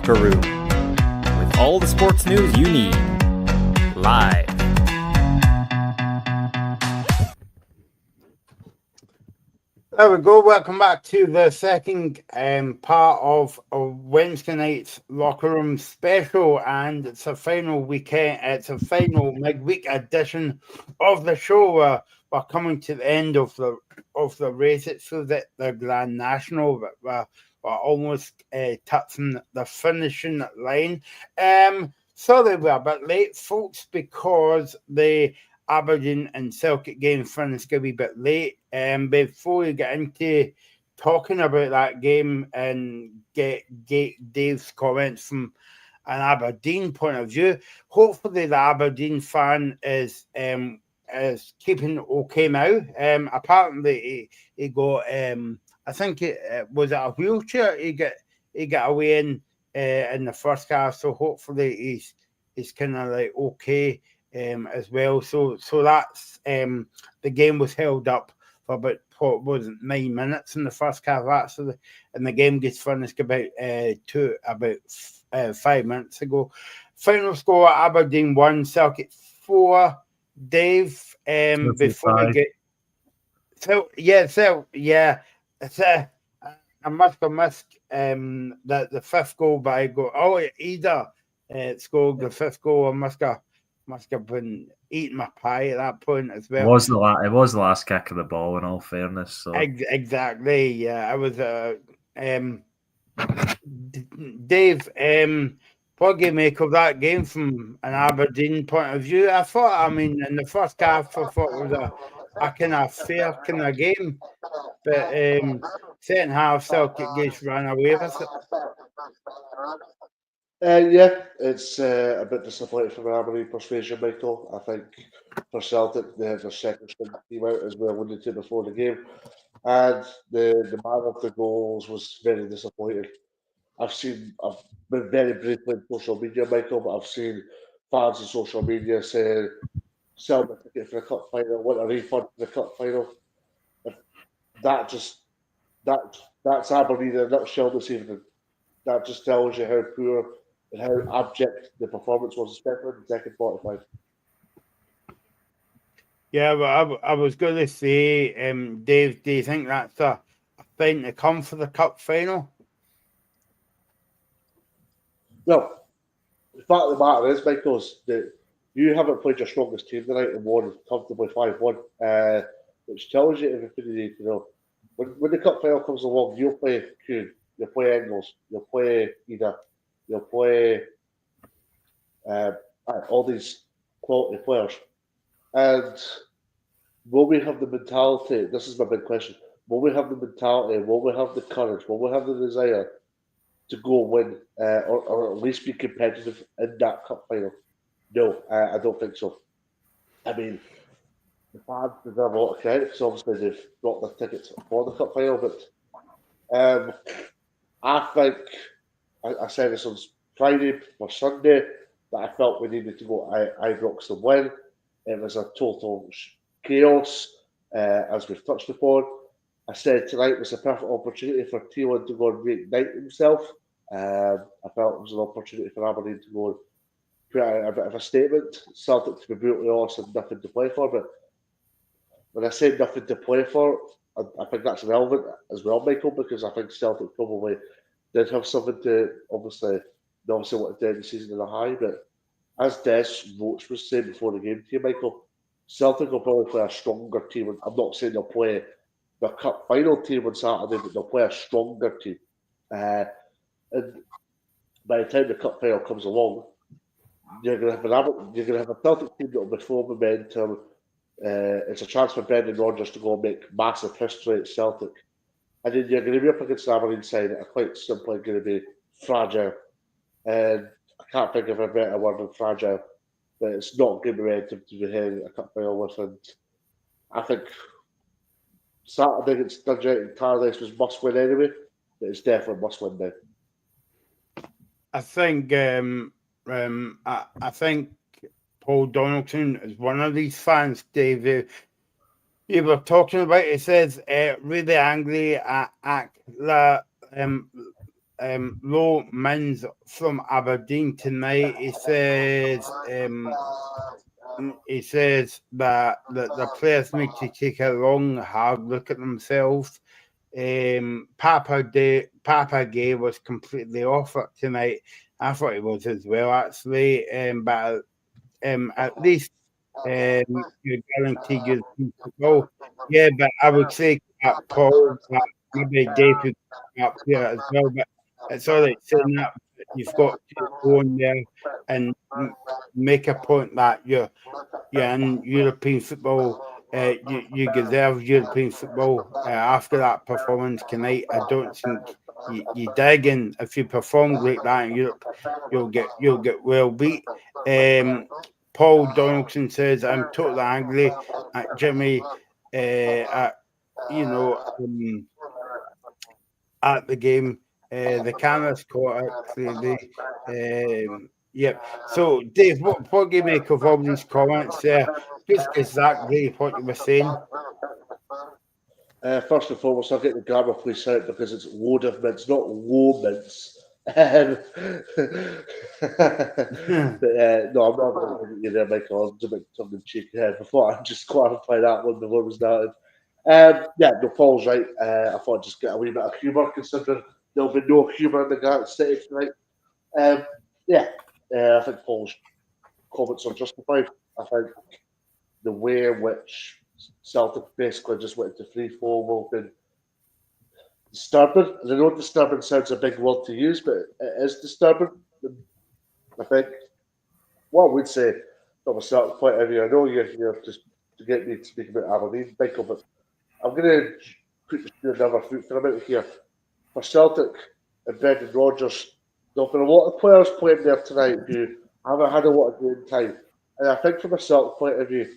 Locker Room, with all the sports news you need, live. There we go. Welcome back to the second part of Wednesday night's Locker Room special, and it's a final weekend. It's a final midweek edition of the show. We're coming to the end of the race. It's so that the Grand National, but we're almost touching the finishing line. Sorry, we're a bit late, folks, because the Aberdeen and Celtic game finished a wee bit late. Before we get into talking about that game and get Dave's comments from an Aberdeen point of view, hopefully the Aberdeen fan is keeping okay now. Apparently he got I think it was a wheelchair he got away in the first half, so hopefully he's kind of like okay. As well, so that's the game was held up for about what was it, 9 minutes in the first half, actually, and the game gets finished about 5 minutes ago. Final score: Aberdeen 1, Celtic 4. Dave, before I get it's I must have missed the fifth goal by Ida scored the fifth goal. I must have been eating my pie at that point as well. It was the last kick of the ball, in all fairness. So exactly, yeah. I was Dave. What do you make of that game from an Aberdeen point of view? I thought, in the first half, I thought it was a kind of fair kind of game, but second half, Celtic just ran away with it. Yeah, it's a bit disappointing from an Aberdeen persuasion, Michael. I think for Celtic, they had their second string team out, as we alluded to before the game, and the man of the goals was very disappointing. I've been very briefly on social media, Michael, but I've seen fans on social media saying, sell the ticket for the cup final, want a refund for the cup final. That's Aberdeen in a nutshell this evening. That just tells you how poor and how abject the performance was, especially in the second 45. Yeah, well, I was going to say, Dave, do you think that's a thing to come for the cup final? Well, the fact of the matter is, Michael, is that you haven't played your strongest team tonight and won comfortably 5-1, which tells you everything you need to know. When the cup final comes along, you'll play Kuhn, you'll play Engels, you'll play Ida, you'll play all these quality players. And will we have the mentality? This is my big question. Will we have the mentality? Will we have the courage? Will we have the desire to go win or at least be competitive in that cup final? No, I don't think so. I mean, the fans deserve a lot of credit because obviously they've got their tickets for the cup final, but I think I said this on Friday or Sunday that I felt we needed to go Ibrox to win. It was a total chaos, as we've touched upon. I said tonight was a perfect opportunity for Thielen to go and reignite himself. I felt it was an opportunity for Aberdeen to go and put out a bit of a statement. Celtic, to be brutally honest, had nothing to play for. But when I say nothing to play for, I think that's relevant as well, Michael, because I think Celtic probably did have something to obviously want to end the season in a high. But as Des Roach was saying before the game to you, Michael, Celtic will probably play a stronger team. I'm not saying they'll play the cup final team on Saturday, but they'll play a stronger team. And by the time the cup final comes along, you're going to have a Celtic team that will be full of momentum. It's a chance for Brendan Rodgers to go and make massive history at Celtic. And then you're going to be up against an Aberdeen side that are quite simply going to be fragile. And I can't think of a better word than fragile. But it's not good momentum to be heading a cup final with. And I think Saturday against Dundee and Carlisle was must win anyway. But it's definitely must win now. I think I think Paul Donaldson is one of these fans, Dave. You were talking about. It says really angry at Low Mins from Aberdeen tonight. He says that the players need to take a long, hard look at themselves. Papa Gay was completely off it tonight. I thought he was as well, actually. But at least you're guaranteed your goal. Yeah, but I would say that Paul, that maybe Dave would be up here as well. But it's all right saying that. You've got to go in there and make a point that you're in European football. You deserve European football. After that performance tonight, I don't think you dig in. If you perform like that in Europe, you'll get well beat. Paul Donaldson says, "I'm totally angry at Jimmy. At at the game, the cameras caught it clearly." Yep. So, Dave, what do you make of all these comments there? Just exactly what you were saying. First and foremost, I'll get the grammar police out because it's load of mints, not low mints. But, no, I'm not going to you there, Michael. I was a bit tongue in cheek before I just clarify that one before we started. Yeah, no, Paul's right. I thought I'd just get a wee bit of humour considering there'll be no humour in the Garden City tonight. I think Paul's comments are justified. I think the way in which Celtic basically just went to free fall will be disturbing. And I know disturbing sounds a big word to use, but it is disturbing. I think what I would say from a Celtic point of view, I know you're just to get me to speak about Aberdeen, Michael, but I'm going to put the shoe another foot for a minute here. For Celtic and Brendan Rodgers, there've been a lot of players playing there tonight who haven't had a lot of game time. And I think from a Celtic point of view,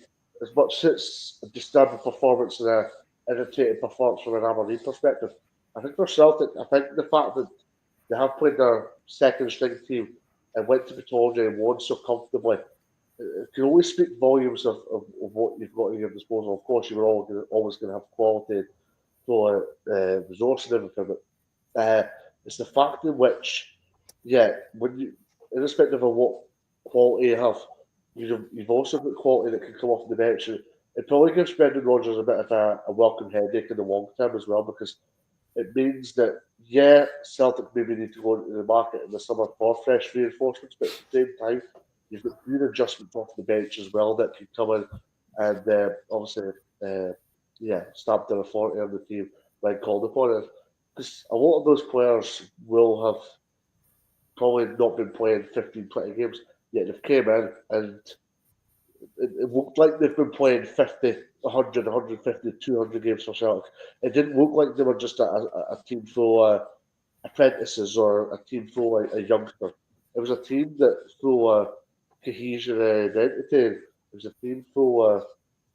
as much as it's a disturbing performance and an irritating performance from an Aberdeen perspective, I think for Celtic, I think the fact that they have played their second string team and went to Pittodrie and won so comfortably, it can always speak volumes of what you've got at your disposal. Of course, you're always going to have quality, resource and everything, but it's the fact in which, when you, irrespective of what quality you have, you've also got quality that can come off the bench. And it probably gives Brendan Rodgers a bit of a welcome headache in the long term as well, because it means that, Celtic maybe need to go into the market in the summer for fresh reinforcements, but at the same time, you've got good adjustments off the bench as well that can come in and obviously, stamp their authority on the team when called upon. Because a lot of those players will have probably not been playing 15, 20 games, yet they've came in and it looked like they've been playing 50, 100, 150, 200 games for Celtic. It didn't look like they were just a team full of apprentices or a team full of youngsters. It was a team that full of cohesion and identity. It was a team full of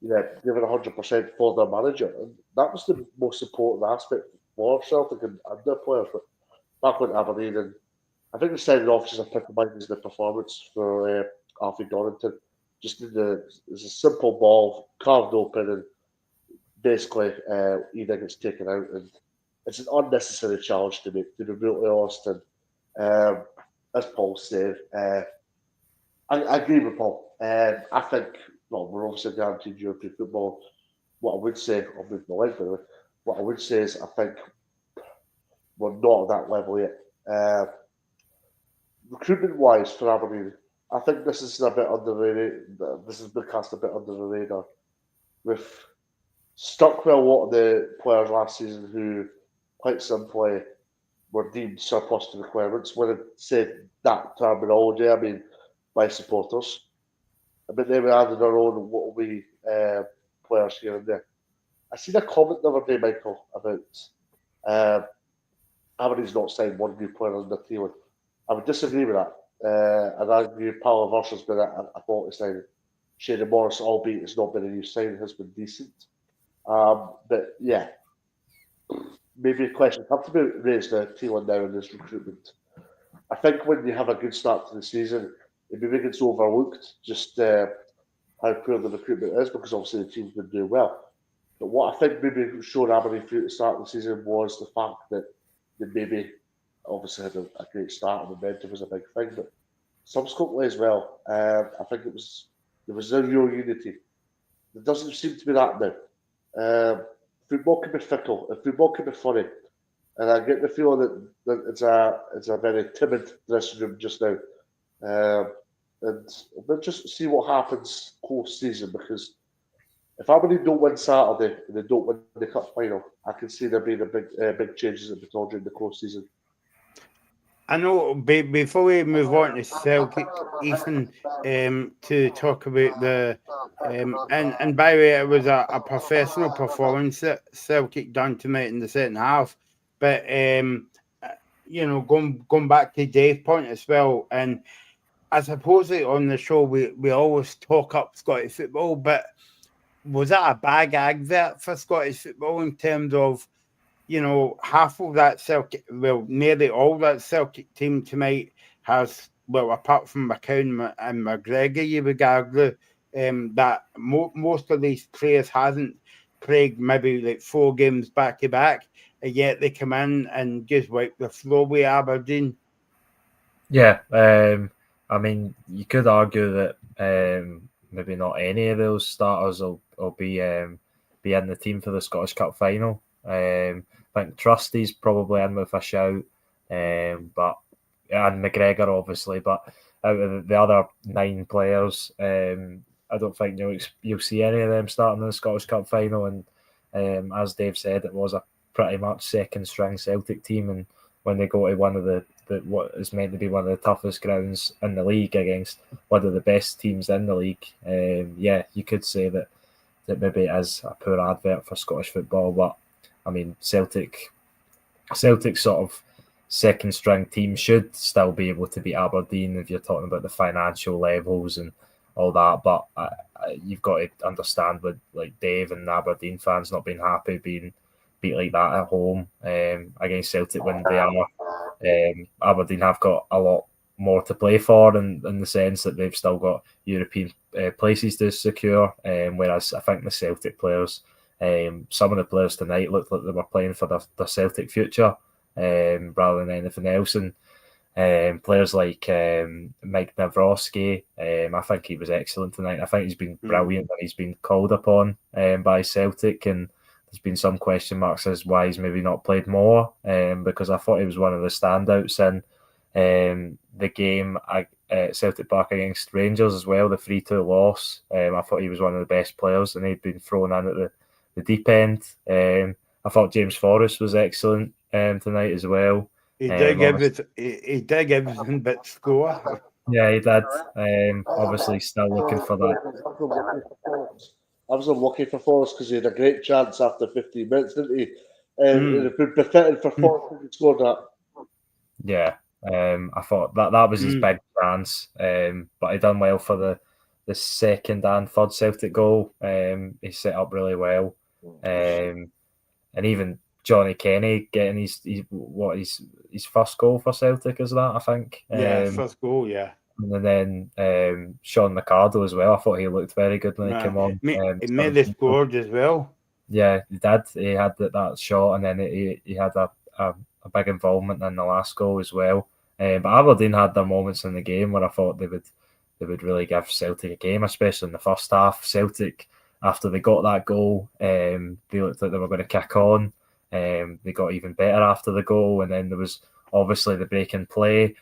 giving 100% for their manager. And that was the most important aspect for Celtic and their players. But back with Aberdeen, and I think the signing off just epitomises the performance for Alfie Dorrington. Just there's a simple ball carved open, and basically Eden gets taken out, and it's an unnecessary challenge to make, to be brutally honest. And as Paul said, I agree with Paul. I think, we're obviously guaranteed European football. What I would say, I'll move my leg by the way, what I would say is I think we're not at that level yet. Recruitment-wise for Aberdeen, I think this is a bit underrated. This has been cast a bit under the radar. We've stuck with a lot of the players last season who, quite simply, were deemed surplus to requirements. When I say that terminology, I mean by supporters. But then we added our own what we players here and there. I seen a comment the other day, Michael, about Aberdeen's not signed one new player on the team. I would disagree with that. I'd argue Paolo Versa's been a quality signing. Shane Morris, albeit it's not been a new signing, has been decent. But yeah, maybe a question have to be raised to Teal now in this recruitment. I think when you have a good start to the season, it maybe gets overlooked just how poor the recruitment is, because obviously the team's been doing well. But what I think maybe showed Aberdeen through the start of the season was the fact that they maybe obviously had a great start and momentum was a big thing, but subsequently as well, I think there was a real unity. There doesn't seem to be that now. Football can be fickle, and football can be funny, and I get the feeling that it's a very timid dressing room just now. And we'll just see what happens post season, because if Aberdeen don't win Saturday and they don't win the cup final, I can see there being a big changes in the during the course season. I know. Before we move on to Celtic, Ethan, to talk about the and by the way, it was a professional performance that Celtic done tonight in the second half. But going back to Dave's point as well, and I suppose that on the show we always talk up Scottish football, but was that a bad advert for Scottish football in terms of, half of that Celtic, well, nearly all that Celtic team tonight has, well, apart from McCown and McGregor, you would argue that most of these players hasn't played maybe like 4 games back to back, and yet they come in and just wipe the floor with Aberdeen. Yeah, I mean, you could argue that maybe not any of those starters will be in the team for the Scottish Cup final. I think Trusty's probably in with a shout, and McGregor obviously, but out of the other 9 players, I don't think you'll see any of them starting in the Scottish Cup final. And as Dave said, it was a pretty much second string Celtic team, and when they go to one of the what is meant to be one of the toughest grounds in the league against one of the best teams in the league, you could say that maybe it is a poor advert for Scottish football. But I mean, Celtic sort of second string team should still be able to beat Aberdeen if you're talking about the financial levels and all that. But you've got to understand with like Dave and Aberdeen fans not being happy being beat like that at home against Celtic when they are. Aberdeen have got a lot more to play for in the sense that they've still got European places to secure, whereas I think the Celtic players, some of the players tonight looked like they were playing for the Celtic future rather than anything else. And players like Mike Nawrocki, I think he was excellent tonight. I think he's been brilliant when he's been called upon by Celtic, and there's been some question marks as why he's maybe not played more, because I thought he was one of the standouts in the game at Celtic Park against Rangers as well, the 3-2 loss. I thought he was one of the best players, and he'd been thrown in at the deep end. I thought James Forrest was excellent tonight as well. He did everything but score. Yeah, he did. Obviously, still looking for that. I was unlucky for Forrest because he had a great chance after 15 minutes, didn't he? And it would be fitting for Forrest to score that. Yeah, I thought that was his big chance, but he done well for the second and third Celtic goal. He set up really well, and even Johnny Kenny getting his first goal for Celtic, is that, I think? First goal, yeah. And then Sean McArdle as well. I thought he looked very good when he came on. He made the scored as well. Yeah, he did. He had that shot, and then he had a big involvement in the last goal as well. But Aberdeen had their moments in the game where I thought they would really give Celtic a game, especially in the first half. Celtic, after they got that goal, they looked like they were going to kick on. They got even better after the goal, and then there was obviously the break and play.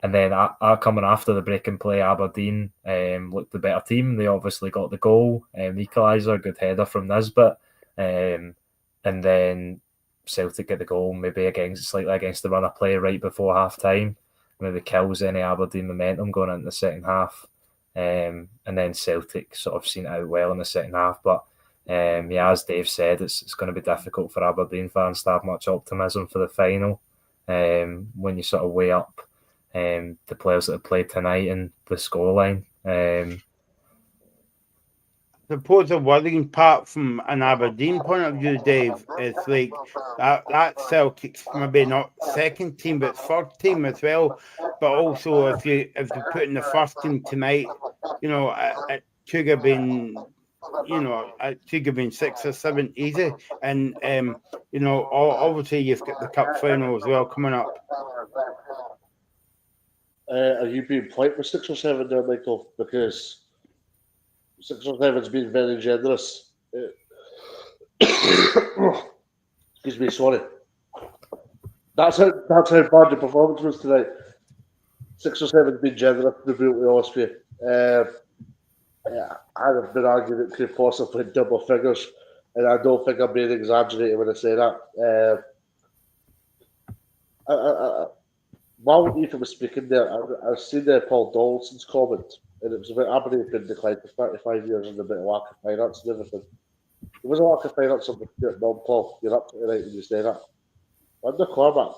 And then coming after the break and play, Aberdeen looked the better team. They obviously got the goal, the equaliser, good header from Nisbet. And then Celtic get the goal, maybe slightly against the run of play right before half time. Maybe kills any Aberdeen momentum going into the second half. And then Celtic sort of seen it out well in the second half. But as Dave said, it's going to be difficult for Aberdeen fans to have much optimism for the final when you sort of weigh up the players that have played tonight and the scoreline. I suppose the worrying part from an Aberdeen point of view, Dave, is like that Celtic's maybe not second team but third team as well. But also if you put in the first team tonight, it could have been it could have been 6 or 7 easy. And, obviously you've got the cup final as well coming up. Are you being polite with 6 or 7 there, Michael? Because 6 or 7's been very generous. Excuse me, sorry. That's how bad the performance was tonight. 6 or 7's been generous, to be brutally honest with you. I'd have been arguing it could possibly double figures, and I don't think I'm being exaggerated when I say that. While Ethan was speaking there, I've seen Paul Donaldson's comment, and it was about Aberdeen being declined for 35 years and a bit of lack of finance and everything. There was a lack of finance on the non-Paul. You're absolutely right when you say that. Under Cormac,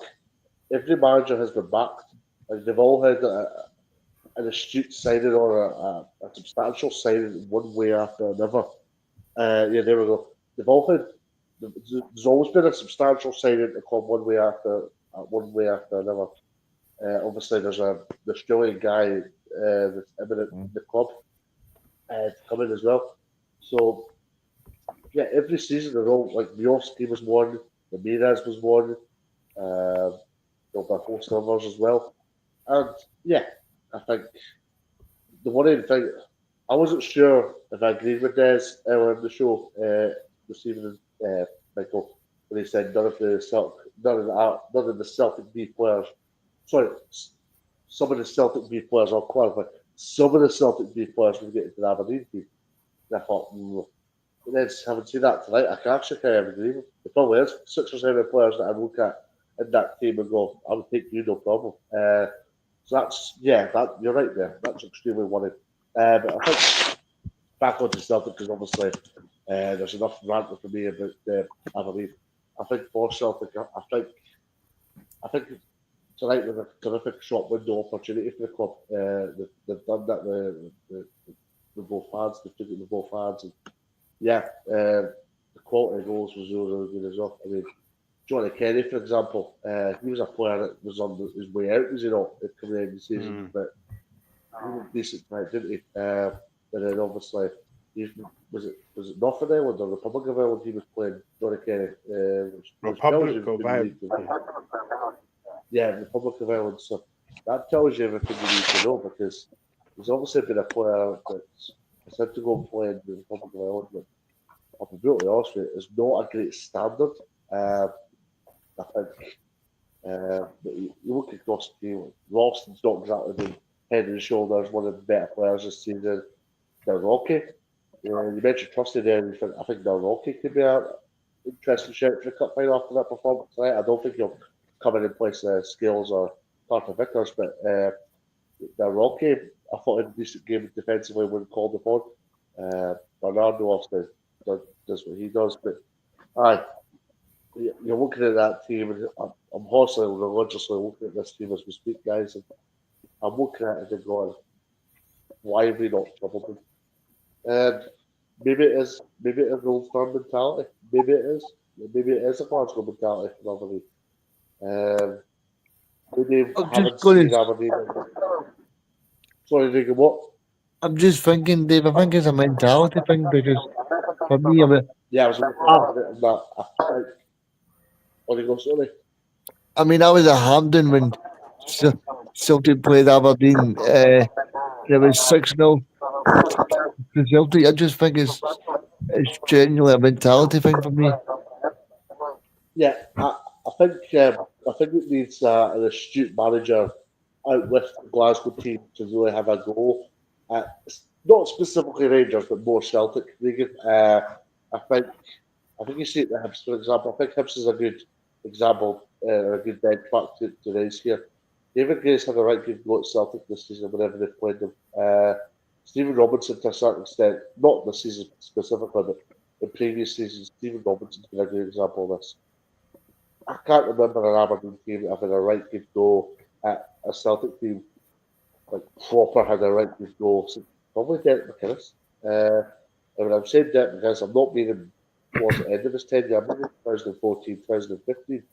every manager has been backed, and they've all had an astute signing or a substantial signing one way after another. There we go. They've all had. There's always been a substantial signing to come one way after another. Obviously, there's the Australian guy that's imminent in the club coming as well. So, yeah, every season they're all like Miovski was one, Ramirez was one, there'll be a host of others as well. And yeah, I think the worrying thing, I wasn't sure if I agreed with Des earlier in the show this evening, Michael, when he said none of the Celtic B players. Sorry, some of the Celtic B players, I'll clarify, some of the Celtic B players will get into the Aberdeen team. And I thought, then having seen that tonight, I can actually kind of agree with. The problem is 6 or 7 players that I look at in that team and go, I would take you, no problem. So you're right there. That's extremely worrying. But I think back onto Celtic, because obviously there's enough ranting for me about Aberdeen. I think for Celtic, I think tonight was a terrific short window opportunity for the club. They've done that with both fans. They've taken it with both fans. And the quality of goals was really good as well. I mean, Johnny Kenny, for example, he was a player that was on his way out, was he not, at coming in the season, but he was decent tonight, didn't he? And then obviously, was it Northern Ireland or Republic of Ireland he was playing, Johnny Kenny? Republic of Ireland. Yeah, Republic of Ireland. So that tells you everything you need to know, because he's obviously been a player that's said to go and play in the Republic of Ireland, but I'll be brutally honest with you, it's not a great standard. I think you look across the team, Ralston's not exactly been head and shoulders one of the better players this season. Del Rocky, you mentioned Trusty there, and I think Del Rocky could be an interesting shout for the cup final after that performance tonight. I don't think he'll come in and place Scales or Carter Vickers, but Del Rocky, I thought had a decent game defensively when called upon. Bernardo obviously does what he does, but you're looking at that team, and I'm hostile religiously looking at this team as we speak, guys, and I'm looking at it and going, why have we not troubled them? And maybe it is an old firm mentality. Maybe it is a Glasgow mentality for Aberdeen. Maybe haven't seen Aberdeen. Sorry, Regan, what? I'm just thinking, Dave, I think it's a mentality thing, because for me, I was looking at that. Sorry. I mean, I was at Hampden when Celtic played Aberdeen. There was 6-0 to Celtic. I just think it's genuinely a mentality thing for me. Yeah, I think it needs an astute manager out with the Glasgow team to really have a go. Not specifically Rangers, but more Celtic. I think you see it the Hibs, for example. I think Hibs is a good example, a good benchmark to raise here. David Gray's had a right good go at Celtic this season whenever they've played them. Stephen Robinson, to a certain extent, not this season specifically, but in previous seasons, Stephen Robinson's been a good example of this. I can't remember an Aberdeen team having a right good go at a Celtic team, like proper had a right good go. So probably Derek McInnes. And when I'm saying Derek McInnes, I'm not meaning towards the end of his tenure. I'm meaning 2014, 2015.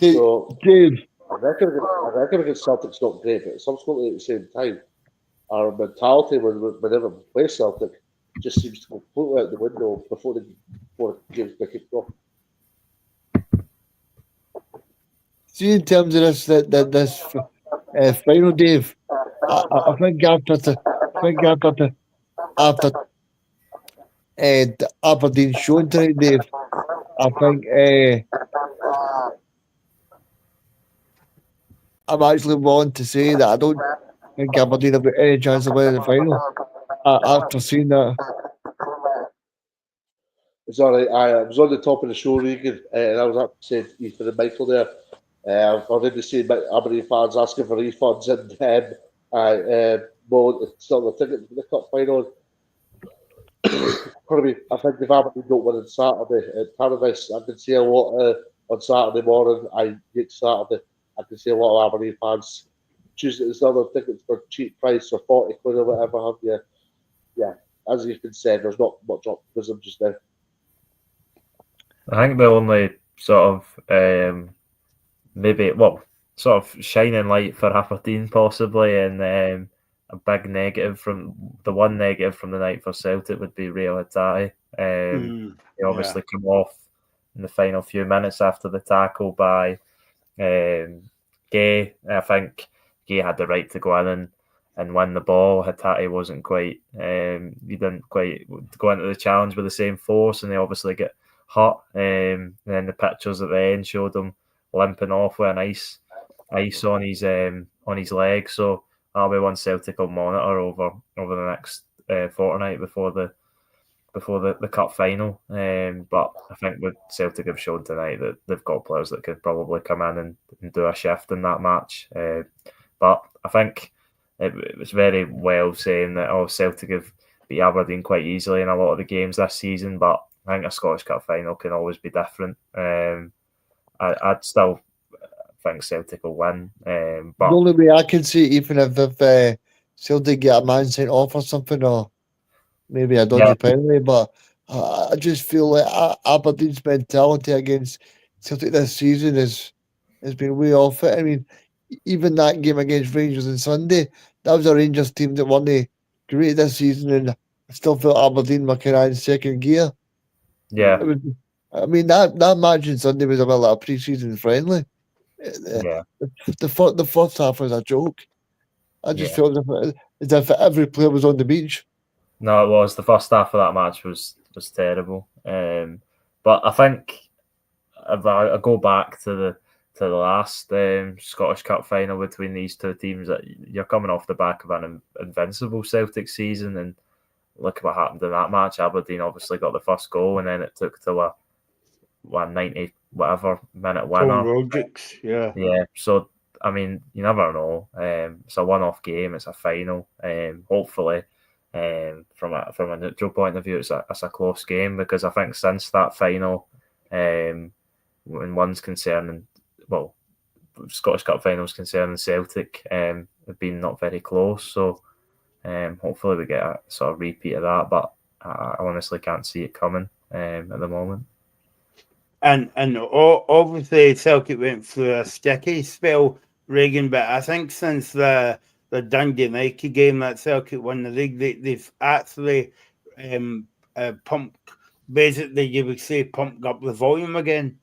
So Dave, I reckon against Celtic's not great, but subsequently at the same time, our mentality whenever we play Celtic just seems to go completely out the window before the game's been kicked off. See, in terms of this final, Dave, I think after the Aberdeen showing tonight, Dave, I think I'm actually willing to say that I don't think Aberdeen have got any chance of winning the final after seeing that. It's all right. I was on the top of the show, Regan, and I was up saying Ethan and Michael there. I've already seen Aberdeen fans asking for refunds, and well, still the ticket to the cup final. I think if Aberdeen don't win on Saturday at Paradise, I can see a lot on Saturday morning. Saturday, I can see a lot of Aberdeen fans choosing to sell their tickets for cheap price or 40 quid or whatever have you. Yeah, as you've been said, there's not much optimism just now. I think the only sort of sort of shining light for Aberdeen possibly, and a big negative from the night for Celtic would be Rio Hatate. He obviously came off in the final few minutes after the tackle by Gay. I think Gay had the right to go in and win the ball. Hatate wasn't quite, he didn't quite go into the challenge with the same force, and they obviously get hurt. And then the pictures at the end showed him limping off with an ice on his leg. So that'll be one Celtic will monitor over the next fortnight before the cup final. But I think what Celtic have shown tonight that they've got players that could probably come in and do a shift in that match. But I think it was very well saying that Celtic have beat Aberdeen quite easily in a lot of the games this season, but I think a Scottish Cup final can always be different. I'd still think Celtic will win. But the only way I can see, even if Celtic get a man sent off or something, or maybe a dodgy penalty, but I just feel like Aberdeen's mentality against Celtic this season has been way off it. I mean, even that game against Rangers on Sunday, that was a Rangers team that weren't great this season, and I still felt Aberdeen were kind of in second gear. Yeah. I mean, that match on Sunday was a bit like a pre-season friendly. The first half was a joke. I just felt as if every player was on the beach. No, it was. The first half of that match was terrible. But I think if I go back to the last Scottish Cup final between these two teams, that you're coming off the back of an invincible Celtic season, and look at what happened in that match. Aberdeen obviously got the first goal, and then it took to a 90 whatever minute winner. Yeah. So I mean, you never know. It's a one-off game. It's a final. Hopefully, from a neutral point of view, it's a close game, because I think since that final, when one's concerning, well, Scottish Cup finals concerning Celtic, have been not very close. So hopefully we get a sort of repeat of that, but I honestly can't see it coming at the moment. And obviously Celtic went through a sticky spell, Regan, but I think since the Dundee Nike game that Celtic won the league, they've actually pumped up the volume again.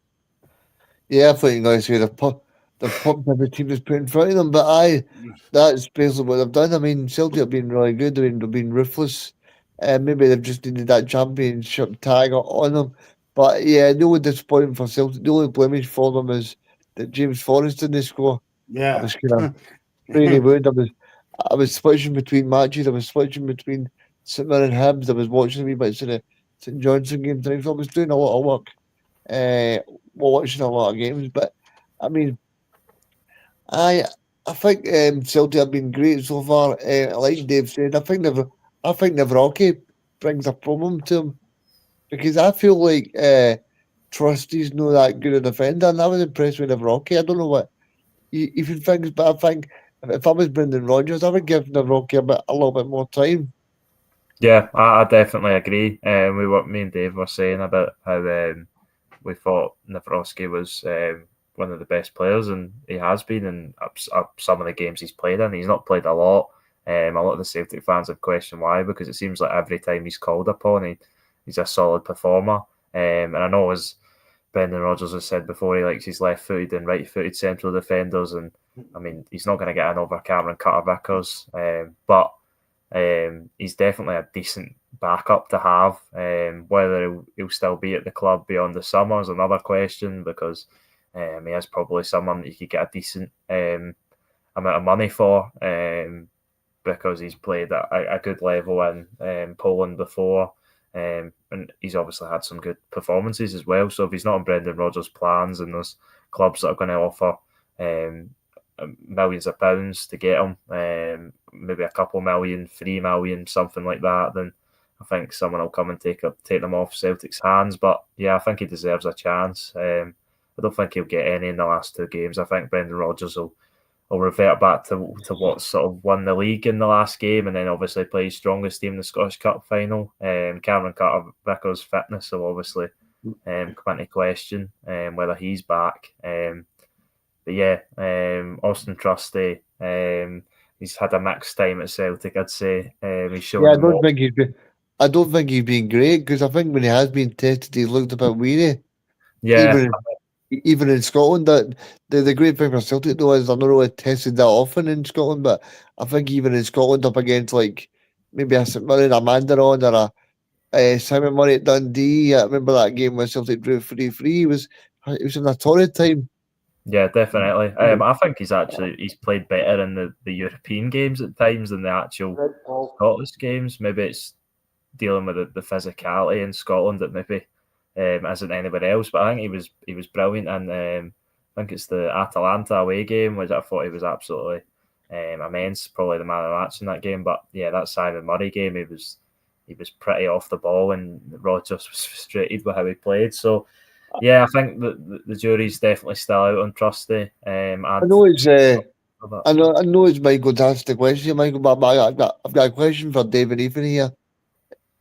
Yeah, I thought you were going to say the pumped every team that's put in front of them, but that's basically what they've done. I mean, Celtic have been really good. They've been ruthless. Maybe they've just needed that championship tag on them. But yeah, the only disappointment for Celtic, the only blemish for them is that James Forrest didn't score. Yeah. I was kind of really wound. I was switching between matches. I was switching between St Mirren and Hibs. I was watching a wee bit of the St Johnstone game tonight. So I was doing a lot of work, watching a lot of games. But I mean, I think Celtic have been great so far. Like Dave said, I think Navrocki brings a problem to him, because I feel like Trusty's not that good a defender, and I was impressed with Navrocki. I don't know what you think, but I think if I was Brendan Rodgers, I would give Navrocki a little bit more time. Yeah, I definitely agree. With what me and Dave were saying about how we thought Navrocki was one of the best players, and he has been in some of the games he's played in. He's not played a lot, A lot of the Celtic fans have questioned why, because it seems like every time he's called upon, he's a solid performer. And I know, as Brendan Rodgers has said before, he likes his left-footed and right-footed central defenders, and I mean, he's not going to get an over Cameron Carter-Vickers, but he's definitely a decent backup to have. Whether he'll still be at the club beyond the summer is another question, because he is probably someone that you could get a decent amount of money for, because he's played at a good level in Poland before. And he's obviously had some good performances as well. So if he's not on Brendan Rodgers' plans and there's clubs that are going to offer millions of pounds to get him, maybe a couple million, 3 million, something like that, then I think someone will come and take them off Celtic's hands. But yeah, I think he deserves a chance. I don't think he'll get any in the last 2 games. I think Brendan Rodgers will revert back to what sort of won the league in the last game, and then obviously play his strongest team in the Scottish Cup final. Cameron Carter-Vickers' fitness will obviously come into question, whether he's back. But yeah, Austin Trusty, he's had a mixed time at Celtic, I'd say. He's shown I don't think he's been great, because I think when he has been tested, he looked a bit weary. Yeah, Even in Scotland, that the great thing for Celtic though is they're not really tested that often in Scotland. But I think even in Scotland, up against like maybe a St Mirren, a Mandaron, or a Simon Murray at Dundee, I remember that game when Celtic drew 3-3. He was in a torrid time. Yeah, definitely. I think he's played better in the European games at times than the actual Scottish games. Maybe it's dealing with the physicality in Scotland that maybe isn't anybody else. But I think he was brilliant, and I think it's the Atalanta away game, which I thought he was absolutely immense. Probably the man of the match in that game. But yeah, that Simon Murray game, he was pretty off the ball, and Rodgers was frustrated with how he played. So yeah, I think the jury's definitely still out on Trusty. I know it's Michael to ask the question, Michael, but I've got a question for David Ethan here,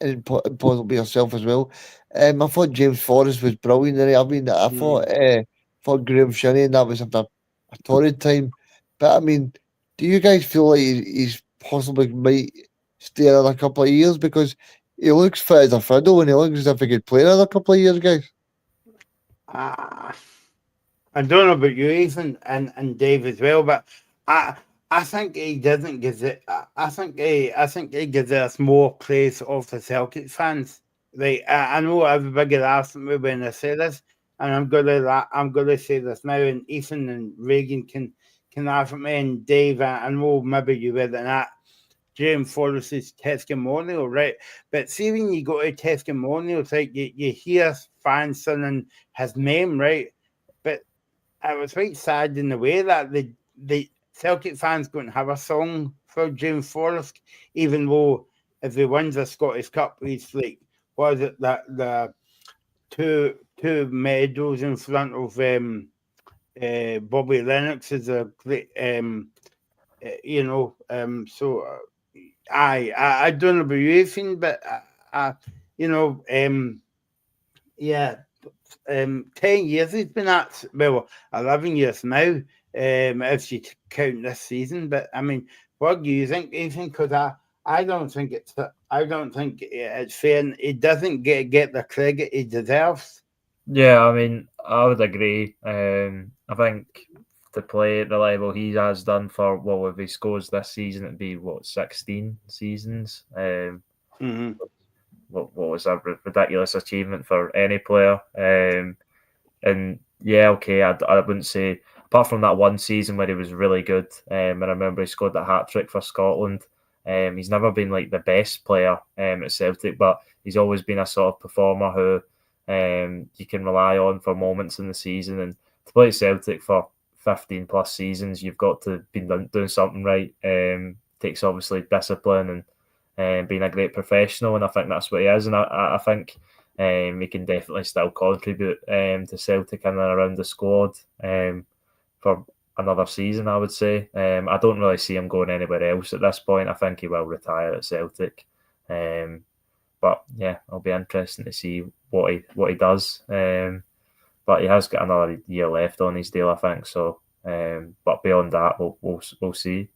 and possibly yourself as well. I thought James Forrest was brilliant in it. I mean, I thought Graham Shinnie, and that was after a torrid time. But I mean, do you guys feel like he's possibly might stay another couple of years, because he looks fit as a fiddle and he looks as if he could play another couple of years, guys? I don't know about you, Ethan, and Dave as well, but I think he doesn't give it. I think he gives us more praise of the Celtic fans. Like I know everybody asked me when I say this, and I'm gonna say this now, and Ethan and Reagan can laugh at me, and Dave, I know maybe you read that. James Forrest's testimonial, right? But see, when you go to testimonials, like you hear fans singing his name, right? But I was quite sad in the way that the Celtic fans don't have a song for James Forrest, even though if he wins a Scottish Cup, he's like, what is it, that the two medals in front of Bobby Lennox is a great, so. I don't know about you, Ethan, but 10 years he's been at, 11 years now, if you count this season. But I mean, what do you think, Ethan? Because I don't think it's fair, and he doesn't get the credit he deserves. Yeah, I mean, I would agree. I think to play at the level he has done for, well, if he scores this season, it'd be 16 seasons. What was a ridiculous achievement for any player. And yeah, okay, I wouldn't say, apart from that one season where he was really good, and I remember he scored that hat trick for Scotland. He's never been like the best player at Celtic, but he's always been a sort of performer who you can rely on for moments in the season. And to play at Celtic for 15 plus seasons, you've got to be doing something right. Takes obviously discipline and being a great professional, and I think that's what he is. And I think he can definitely still contribute to Celtic in and around the squad for another season, I would say. I don't really see him going anywhere else at this point. I think he will retire at Celtic. But yeah, it'll be interesting to see what he does. But he has got another year left on his deal, I think. So, but beyond that, we'll see.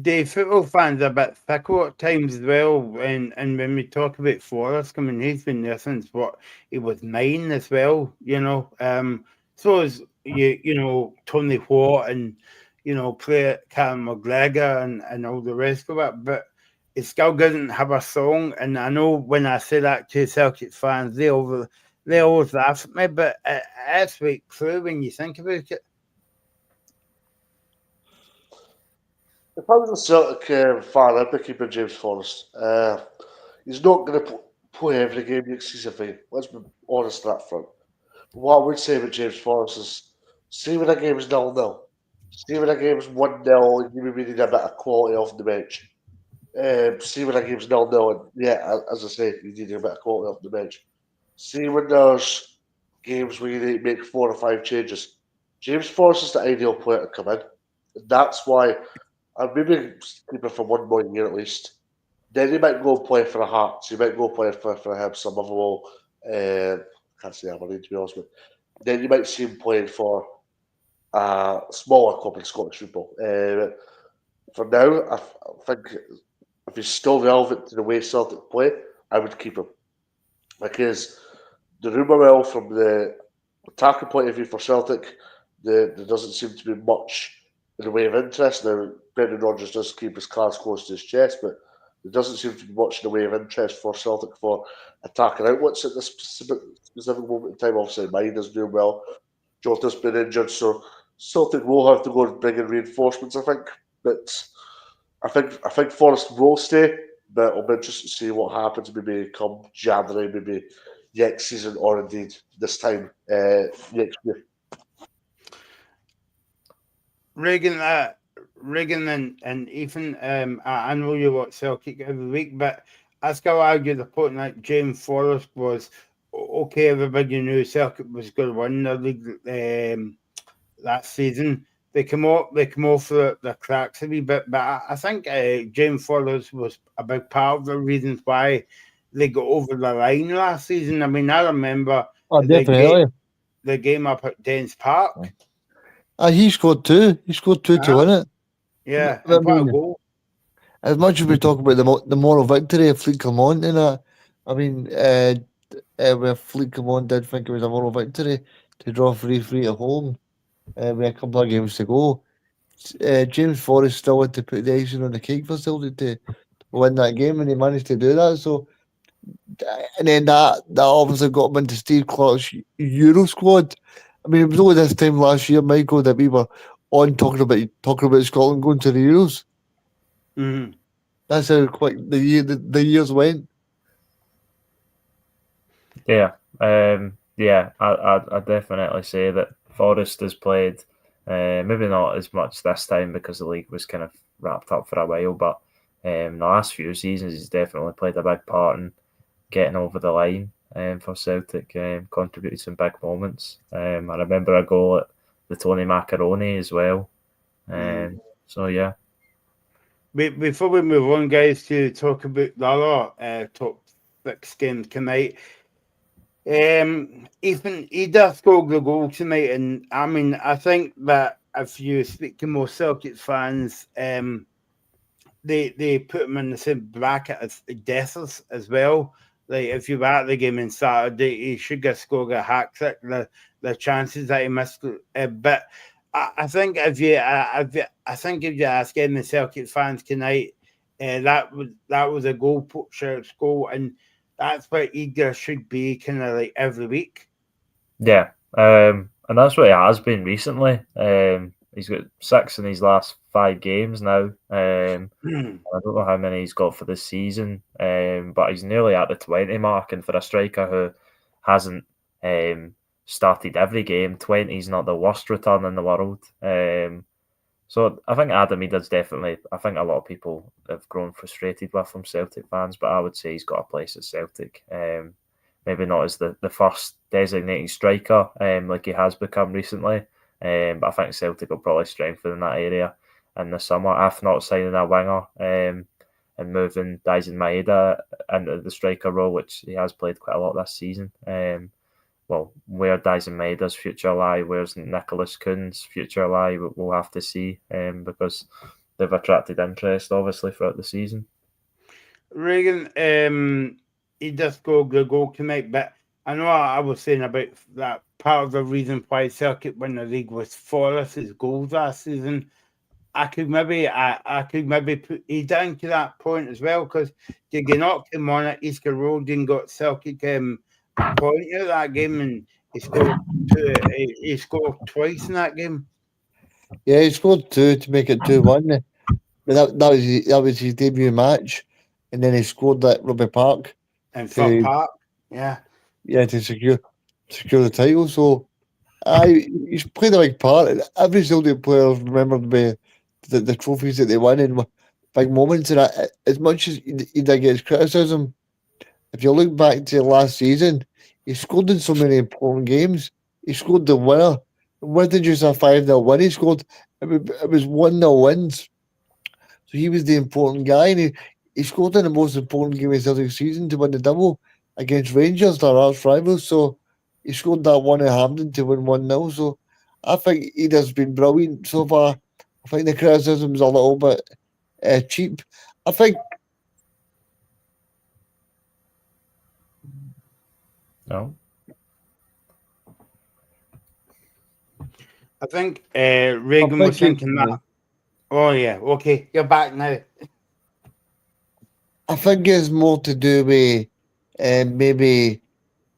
the football fans are a bit fickle at times as well. And when we talk about Forrest, I mean, he's been there since he was 9 as well, you know. So is Tony Watt and player Callum McGregor and all the rest of it, but it still doesn't have a song. And I know when I say that to Celtic fans, they always laugh at me, but it's right true when you think about it. If I was a Celtic fan, I'd be keeping James Forrest. He's not going to play every game next season for you. Let's be honest on that front. What I would say about James Forrest is, see when a game's 0-0, see when a game's 1-0, you maybe need a bit of quality off the bench. See when a game's 0-0, and yeah, as I say, you need a bit of quality off the bench. See when there's games where you need to make 4 or 5 changes. James Forrest is the ideal player to come in. And that's why I'd maybe keep him for 1 more year at least. Then he might go play for the Hearts. He might go play for him, some Motherwell. Can't say Aberdeen, to be honest with you. Then you might see him playing for a smaller club in Scottish football. For now, I think if he's still relevant to the way Celtic play, I would keep him. Because the rumour mill from the attacking point of view for Celtic, there doesn't seem to be much in the way of interest. Now, Brendan Rodgers does keep his cards close to his chest, but there doesn't seem to be much in the way of interest for Celtic for attacking outlets at this specific moment in time. Obviously, Maina's doing well. Jota's been injured, so Celtic will have to go and bring in reinforcements, I think. But I think Forrest will stay, but it'll be interesting to see what happens maybe come January, maybe next season, or indeed this time next year. Reagan and Ethan, I know you watch Celtic every week, but I still argue the point that James Forrest was okay. Everybody knew Celtic was going to win the league that season. They come off the cracks a wee bit, but I think James Forrest was a big part of the reasons why they got over the line last season. I mean, I remember Definitely. the game up at Dens Park. He scored 2. He scored 2 to win it. Yeah, I and what a mean, goal. as much as we talk about the moral victory of Fleet Clermont and that, I mean, where Fleet Clermont did think it was a moral victory to draw 3-3 at home with a couple of games to go. James Forrest still had to put the icing on the cake for Celtic to win that game, and he managed to do that. So, and then that obviously got him into Steve Clark's Euro squad. I mean, it was only this time last year, Michael, that we were on talking about Scotland going to the Euros. Mm-hmm. That's how quick the years went. Yeah, I definitely say that Forrest has played, maybe not as much this time because the league was kind of wrapped up for a while, but the last few seasons he's definitely played a big part in getting over the line for Celtic, contributed some big moments. I remember a goal at the Tony Macaroni as well. So yeah. Before we move on, guys, to talk about the other top 6 games tonight, Ethan, he does score the goal tonight, and I mean, I think that if you speak to most Celtic fans, they put him in the same bracket as Dessers as well. Like, if you were at the game on Saturday, he should have scored a hat trick. The chances that he missed, but I think if you ask any Celtic fans tonight, that was a goal poacher's goal, and that's what Eager should be kind of like every week. Yeah, and that's what he has been recently. He's got 6 in his last 5 games now. I don't know how many he's got for this season, but he's nearly at the 20 mark. And for a striker who hasn't started every game, 20 is not the worst return in the world. So I think Adam Ida's definitely, I think a lot of people have grown frustrated with him, Celtic fans, but I would say he's got a place at Celtic. Maybe not as the first designated striker like he has become recently, but I think Celtic will probably strengthen in that area in the summer, if not signing a winger and moving Daisen Maeda into the striker role, which he has played quite a lot this season. Well, where Daisen Maeda's future lie, where's Nicholas Kuhn's future lie, we'll have to see, because they've attracted interest, obviously, throughout the season. Reagan, he does score the goal tonight, but I know I was saying about that part of the reason why Celtic won the league was Forrest's goals last season. I could maybe put he down to that point as well, because they knocked him on at Easter Road and got Celtic a point out of that game, and he scored he scored twice in that game. Yeah, he scored 2 to make it 2-1. But that was his debut match, and then he scored at Rugby Park And Fir Park, yeah, to secure the title. So he's played a big part. Every Celtic player is remembered by the trophies that they won and big moments. And as much as he did get his criticism, if you look back to last season, he scored in so many important games. He scored the winner. It wasn't just a 5-0 win. He scored. It was 1-0 wins. So he was the important guy, and he scored in the most important game of Celtic season to win the double against Rangers, their arch rivals. So he scored that one at Hampden to win 1-0. So I think he has been brilliant so far. I think the criticism's a little bit cheap. I think. No. I think Reagan was thinking that. Oh yeah, okay, you're back now. I think it's more to do with maybe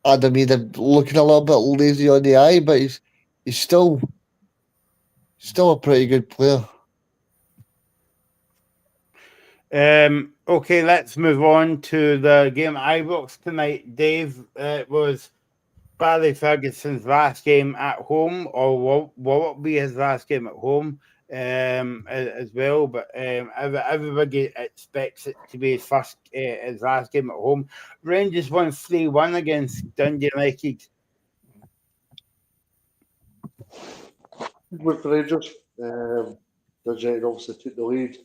Adam either looking a little bit lazy on the eye, but he's still a pretty good player. Okay, let's move on to the game at Ibrox tonight. Dave, it was Barry Ferguson's last game at home, or will it be his last game at home as well? But everybody expects it to be his last game at home. Rangers won 3-1 against Dundee United. With Rangers, Dundee obviously took the lead.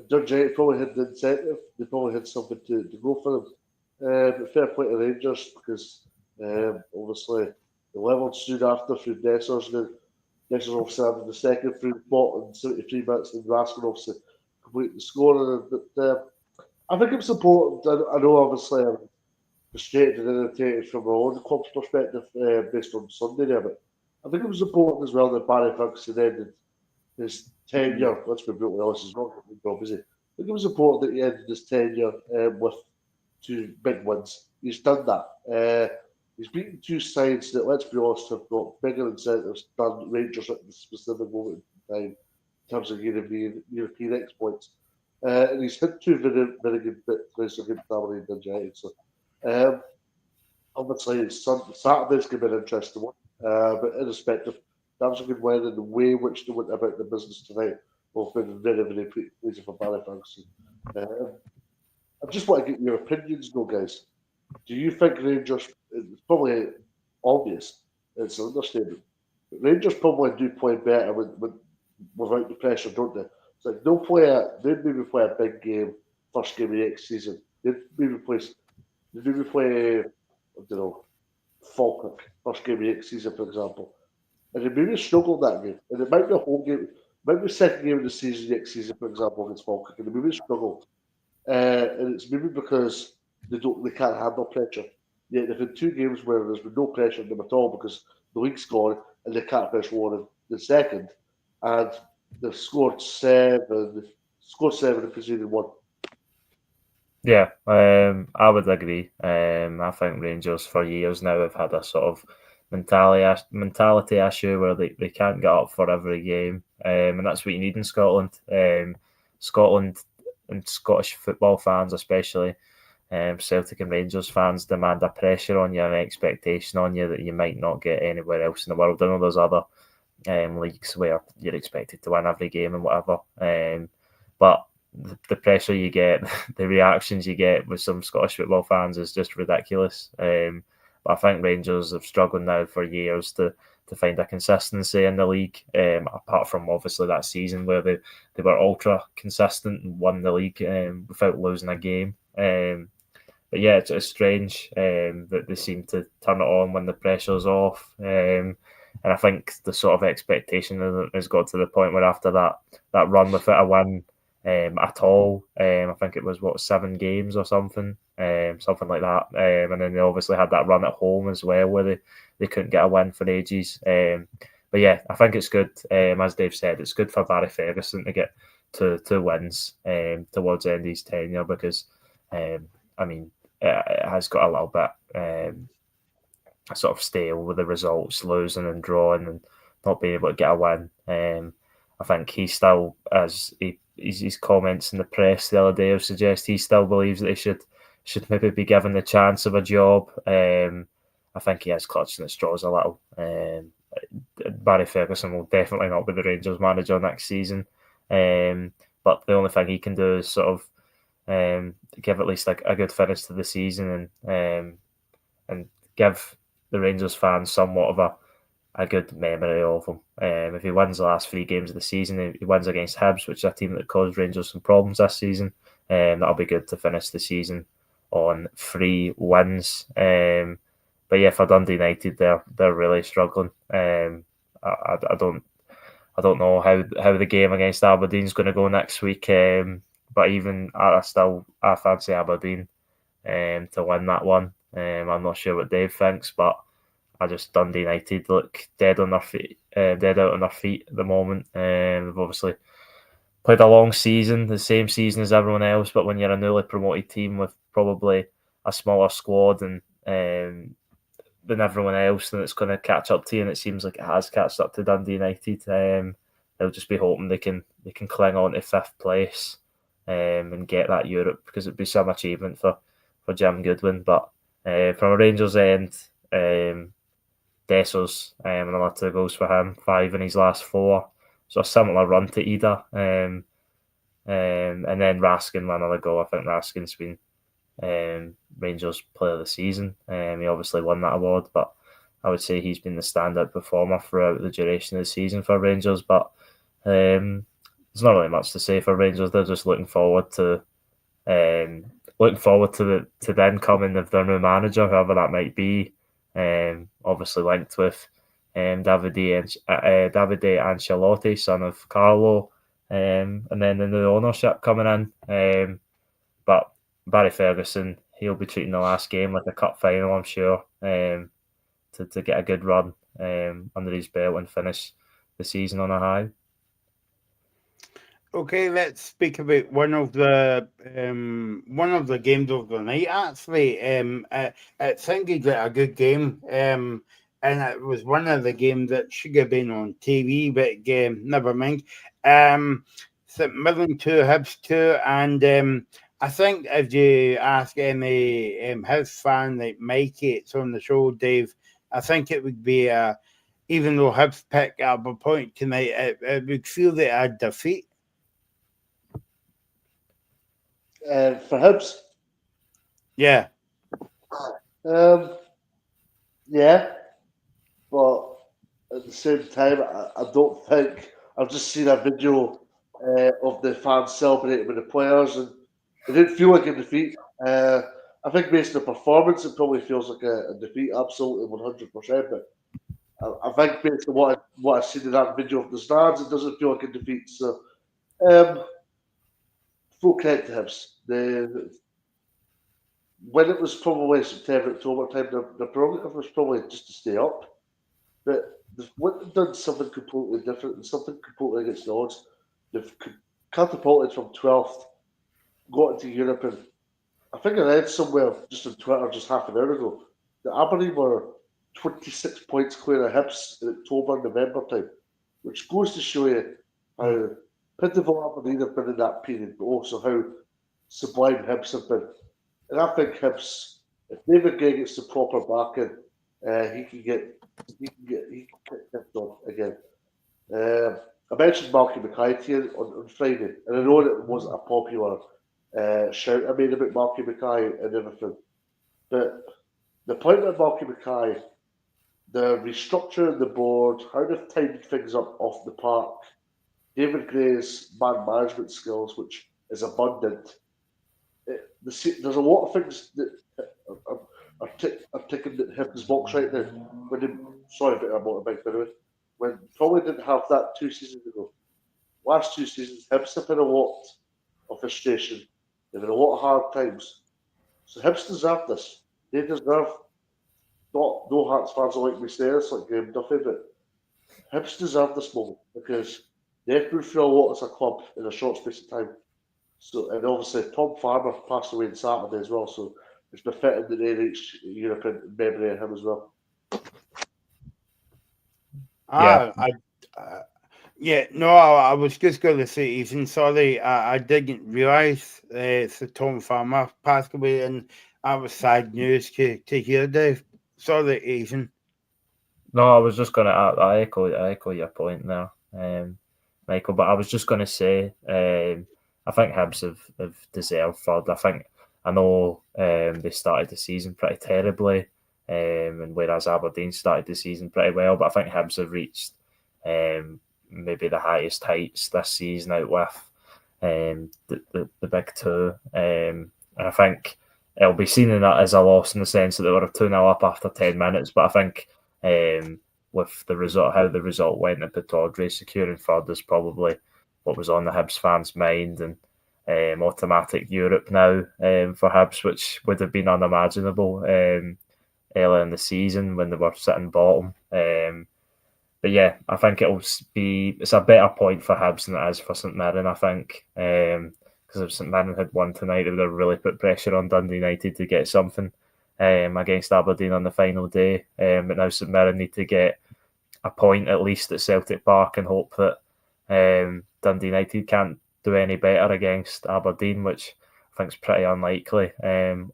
Dundee probably had the incentive. They probably had something to go for them. But fair play to Rangers, because obviously the level soon after through Dessers. Dessers obviously having the second through the bot in 73 minutes, and Raskin obviously complete the score. But I think it's important. I know obviously I'm frustrated and irritated from my own club's perspective based on Sunday there, but I think it was important as well that Barry Ferguson ended his tenure. Let's be brutally honest, he's not a good job, is he? I think it was important that he ended his tenure with 2 big wins. He's done that. He's beaten 2 sides that, let's be honest, have got bigger incentives than Rangers at this specific moment in time in terms of European exploits. And he's hit 2 very, very good victories against Aberdeen and United. So, obviously, Saturday's going to be an interesting one. But irrespective, that was a good win, and the way in which they went about the business tonight will have been very, very pleasing for Barry Ferguson. I just want to get your opinions, though, guys. Do you think Rangers? It's probably obvious. It's an understatement. But Rangers probably do play better without the pressure, don't they? It's like they'd maybe play a big game first game of next season. They'd maybe play, I don't know, Falkirk first game of next season, for example. And they maybe struggle that game. And it might be a home game, might be second game of the season next season, for example, against Falkirk. And they maybe struggle. And it's maybe because they can't handle pressure. Yet they've had 2 games where there's been no pressure on them at all because the league's gone and they can't finish one in the second. And they've scored 7 and conceded 1. Yeah, I would agree. I think Rangers for years now have had a sort of mentality issue where they can't get up for every game, and that's what you need in Scotland. Scotland and Scottish football fans especially, Celtic and Rangers fans demand a pressure on you, an expectation on you that you might not get anywhere else in the world. I know there's other leagues where you're expected to win every game and whatever, but the pressure you get, the reactions you get with some Scottish football fans is just ridiculous. But I think Rangers have struggled now for years to find a consistency in the league, apart from obviously that season where they were ultra consistent and won the league without losing a game. But yeah, it's strange that they seem to turn it on when the pressure's off. And I think the sort of expectation has got to the point where after that run without a win at all, I think it was 7 games or something, something like that. And then they obviously had that run at home as well where they couldn't get a win for ages. But yeah, I think it's good. As Dave said, it's good for Barry Ferguson to get two wins towards the end of his tenure because, I mean, it has got a little bit sort of stale with the results, losing and drawing and not being able to get a win. I think he still, as his comments in the press the other day suggest, he still believes that he should maybe be given the chance of a job. I think he is clutching at straws a little. Barry Ferguson will definitely not be the Rangers manager next season. But the only thing he can do is sort of give at least like a good finish to the season and give the Rangers fans somewhat of a good memory of him. If he wins the last 3 games of the season, he wins against Hibs, which is a team that caused Rangers some problems this season. That'll be good to finish the season on 3 wins. But yeah, for Dundee United, they're really struggling. I don't know how the game against Aberdeen's going to go next week. But even I fancy Aberdeen to win that one. I'm not sure what Dave thinks, but Dundee United look dead on their feet, dead out on their feet at the moment. They've obviously played a long season, the same season as everyone else, but when you're a newly promoted team with probably a smaller squad and than everyone else, then it's going to catch up to you, and it seems like it has catched up to Dundee United. They'll just be hoping they can cling on to 5th place and get that Europe, because it'd be some achievement for Jim Goodwin. But from a Rangers end, Dessos, another 2 goals for him, 5 in his last 4. So a similar run to Ida. And then Raskin with another goal. I think Raskin's been Rangers Player of the Season. He obviously won that award, but I would say he's been the standout performer throughout the duration of the season for Rangers. But there's not really much to say for Rangers. They're just looking forward to the incoming of their new manager, whoever that might be. Obviously linked with Davide Ancelotti, son of Carlo, and then the new ownership coming in. But Barry Ferguson, he'll be treating the last game like a cup final, I'm sure, to get a good run under his belt and finish the season on a high. Okay, let's speak about one of the games of the night. Actually, it sounded like a good game, and it was one of the games that should have been on TV, but never mind. St Mirren 2, Hibs 2, and I think if you ask any Hibs fan like Mikey, it's on the show, Dave, I think it would be even though Hibs picked up a point tonight, it would feel like a defeat. For Hibs, Yeah. Yeah, but at the same time, I don't think I've just seen a video of the fans celebrating with the players, and it didn't feel like a defeat. I think based on the performance, it probably feels like a defeat, absolutely 100%. But I think based on what I've seen in that video of the stands, it doesn't feel like a defeat. So, full credit to Hibs. When it was probably September, October time, the prerogative was probably just to stay up. But they've done something completely different and something completely against the odds. They've catapulted from 12th, got into Europe, and I think I read somewhere just on Twitter just half an hour ago that Aberdeen were 26 points clear of Hibs in October, November time, which goes to show you how pitiful Aberdeen have been in that period, but also how sublime Hibs have been. And I think Hibs, if David Gray gets the proper backing, he can get kicked on again. I mentioned Malky Mackay to you on Friday, and I know that it wasn't a popular shout I made about Malky Mackay and everything, but the point of Malky Mackay, the restructuring the board, how they've tidied things up off the park, David Gray's man management skills, which is abundant. There's a lot of things that are ticking Hibs' box right now. When sorry about that motorbike, by the way. When probably didn't have that 2 seasons ago. Last 2 seasons, Hibs have been a lot of frustration. They've been a lot of hard times. So Hibs deserve this. They deserve not no Hearts fans are like me say this, like Graham Duffy, but Hibs deserve this moment because they've been through a lot as a club in a short space of time. So and obviously Tom Farmer passed away on Saturday as well, so it's befitting that they reached Europe in memory of him as well. I was just going to say, Ethan, sorry, I didn't realise so Tom Farmer passed away, and that was sad news to hear, Dave. Sorry, Ethan. No, I was just going to I echo your point there, Michael. But I was just going to say, I think Hibs have deserved third. I know they started the season pretty terribly, and whereas Aberdeen started the season pretty well, but I think Hibs have reached maybe the highest heights this season out with the big two. And I think it'll be seen in that as a loss in the sense that they were 2-0 up after 10 minutes. But I think with the result, how the result went in Pittodrie, securing third is probably what was on the Hibs fans' mind, and automatic Europe now for Hibs, which would have been unimaginable earlier in the season when they were sitting bottom. But yeah, I think it's a better point for Hibs than it is for St Mirren, I think. Because if St Mirren had won tonight, it would have really put pressure on Dundee United to get something against Aberdeen on the final day. But now St Mirren need to get a point at least at Celtic Park and hope that Dundee United can't do any better against Aberdeen, which I think is pretty unlikely.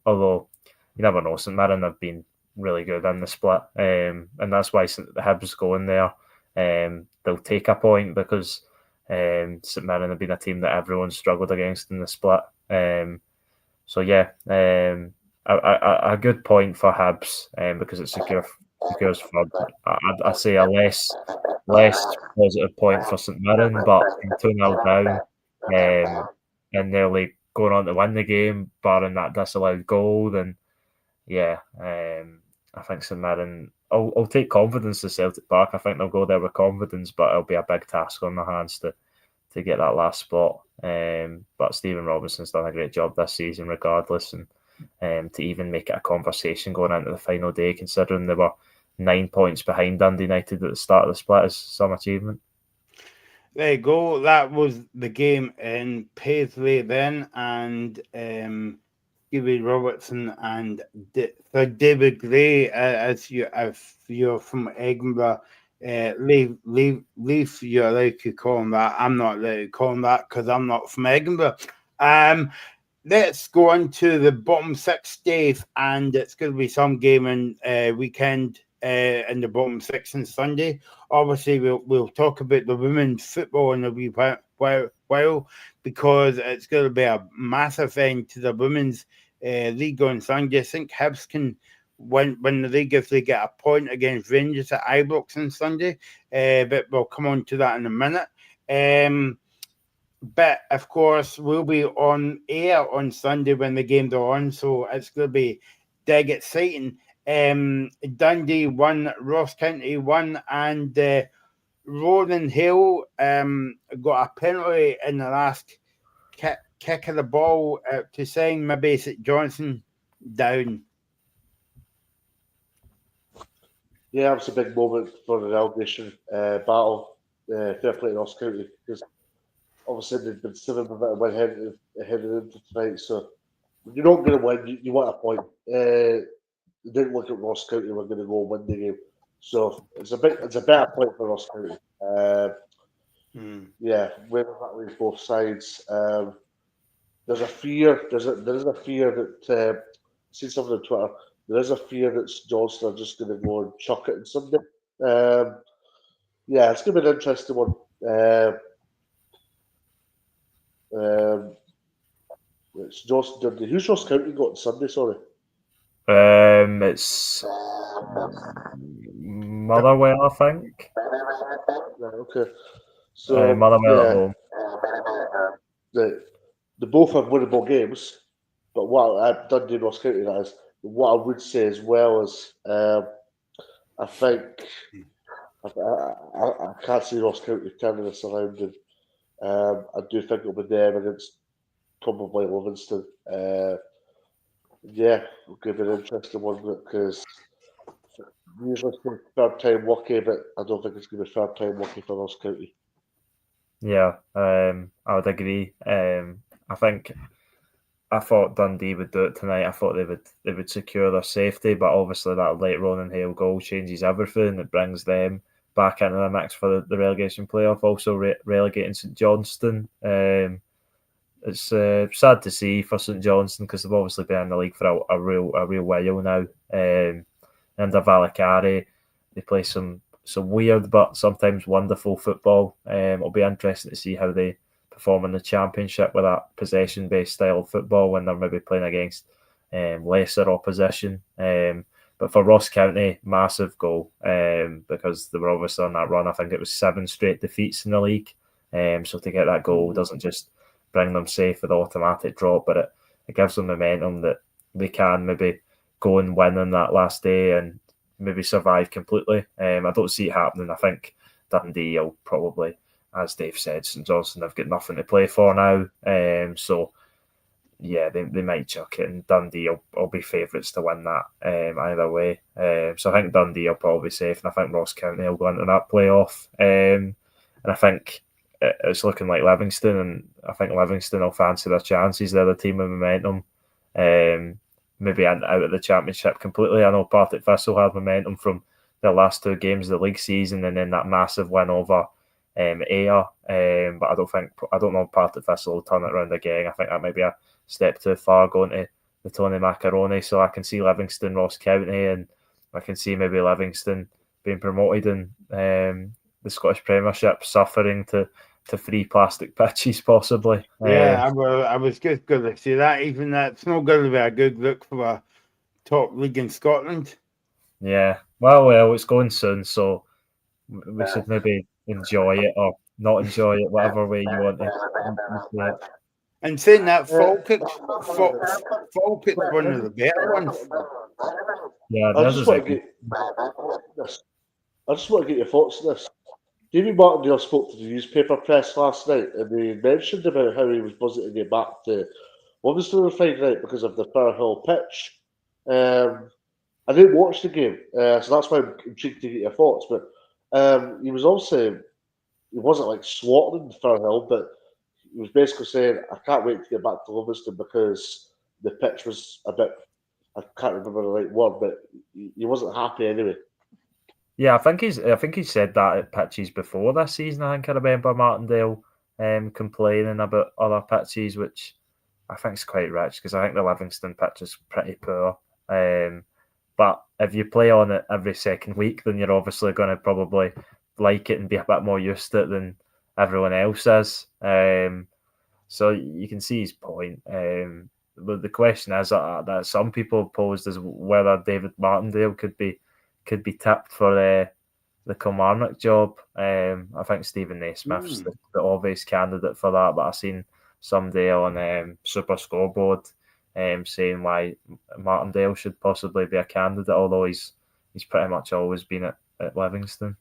Although you never know, St Mirren have been really good in the split, and that's why the Hibs going there. They'll take a point because St Mirren have been a team that everyone struggled against in the split. So yeah, a good point for Hibs because it secures third. I say a less positive point for St Mirren, but 2-0 down and nearly going on to win the game, barring that disallowed goal, then yeah, I think St Mirren. I'll take confidence to Celtic Park. I think they'll go there with confidence, but it'll be a big task on their hands to get that last spot. But Stephen Robinson's done a great job this season, regardless, and to even make it a conversation going into the final day, considering they were 9 points behind Dundee United at the start of the split, is some achievement. There you go. That was the game in Paisley then, and Gibby Robertson and David Gray, if you're from Edinburgh, Leaf, you're allowed to call him that. I'm not allowed to call him that because I'm not from Edinburgh. Let's go on to the bottom 6, Dave, and it's going to be some gaming weekend in the bottom 6 on Sunday. Obviously, we'll talk about the women's football in a wee while because it's going to be a massive end to the women's league on Sunday. I think Hibs can win the league if they get a point against Rangers at Ibrox on Sunday, but we'll come on to that in a minute. But of course, we'll be on air on Sunday when the games are on, so it's going to be dead exciting. Dundee 1, Ross County 1, and Roaring Hill got a penalty in the last kick of the ball to send maybe St Johnson down. Yeah, it was a big moment for the relegation battle. Fair play to Ross County because obviously they've been 7 of it win headed into tonight. So when you're not going to win, you want a point. They didn't look at Ross County were going to go win the game, so it's a better point for Ross County. Yeah, where that leaves both sides. There's a fear. There is a fear that I've seen something on Twitter. There is a fear that Johnston are just going to go and chuck it on Sunday. Yeah, it's going to be an interesting one. It's Johnston Dundee. Who's Ross County got on Sunday? Sorry. It's Motherwell, I think. Right, okay. So Motherwell at home. They both have winnable games, but what Dundee and Ross County that is. What I would say as well is, I I think I can't see Ross County turning this around, and I do think it'll be them against probably Livingston. Yeah, it'll be an interesting one because usually it's third time lucky, but I don't think it's going to be third time lucky for Ross County. Yeah, I would agree. I thought Dundee would do it tonight. I thought they would secure their safety, but obviously that late Ronan Hale goal changes everything. It brings them back into the mix for the relegation playoff. Also relegating St Johnstone. It's sad to see for St Johnstone because they've obviously been in the league for a real while now. Under Vallecari, they play some weird but sometimes wonderful football. It'll be interesting to see how they perform in the Championship with that possession-based style of football when they're maybe playing against lesser opposition. But for Ross County, massive goal because they were obviously on that run. I think it was 7 straight defeats in the league. So to get that goal doesn't just bring them safe with automatic drop, but it gives them momentum that they can maybe go and win on that last day and maybe survive completely. I don't see it happening. I think Dundee will probably, as Dave said, St Johnstone have got nothing to play for now. So yeah, they might chuck it, and Dundee will be favourites to win that either way. So I think Dundee will probably be safe, and I think Ross County will go into that playoff. And I think it's looking like Livingston, and I think Livingston will fancy their chances. They're the team with momentum. Maybe out of the Championship completely. I know Partick Thistle had momentum from their last 2 games of the league season, and then that massive win over Ayr. But I don't know if Partick Thistle will turn it around again. I think that might be a step too far going to the Tony Macaroni. So I can see Livingston, Ross County, and I can see maybe Livingston being promoted in the Scottish Premiership, suffering to 3 plastic pitches possibly. Yeah, I was just going to say that. Even that's not going to be a good look for a top league in Scotland. Yeah, well, it's going soon, so we should maybe enjoy it or not enjoy it, whatever way you want to say it. And saying that, Falkirk's one of the better ones. Yeah, I just want to get your thoughts on this. David Martindale spoke to the newspaper press last night, and he mentioned about how he was buzzing to get back to Livingston on Friday night because of the Firhill pitch. I didn't watch the game, so that's why I'm intrigued to get your thoughts. But he was also, he wasn't like slaughtering Firhill, but he was basically saying, I can't wait to get back to Livingston because the pitch was a bit, I can't remember the right word, but he wasn't happy anyway. Yeah, I think he's said that at pitches before this season. I think I remember Martindale complaining about other pitches, which I think is quite rich because I think the Livingston pitch is pretty poor. But if you play on it every second week, then you're obviously going to probably like it and be a bit more used to it than everyone else is. So you can see his point. But the question is that some people have posed as whether David Martindale could be tipped for the Kilmarnock job. I think Stephen Naismith's the obvious candidate for that, but I've seen somebody on Super Scoreboard saying why Martindale should possibly be a candidate, although he's pretty much always been at Livingston.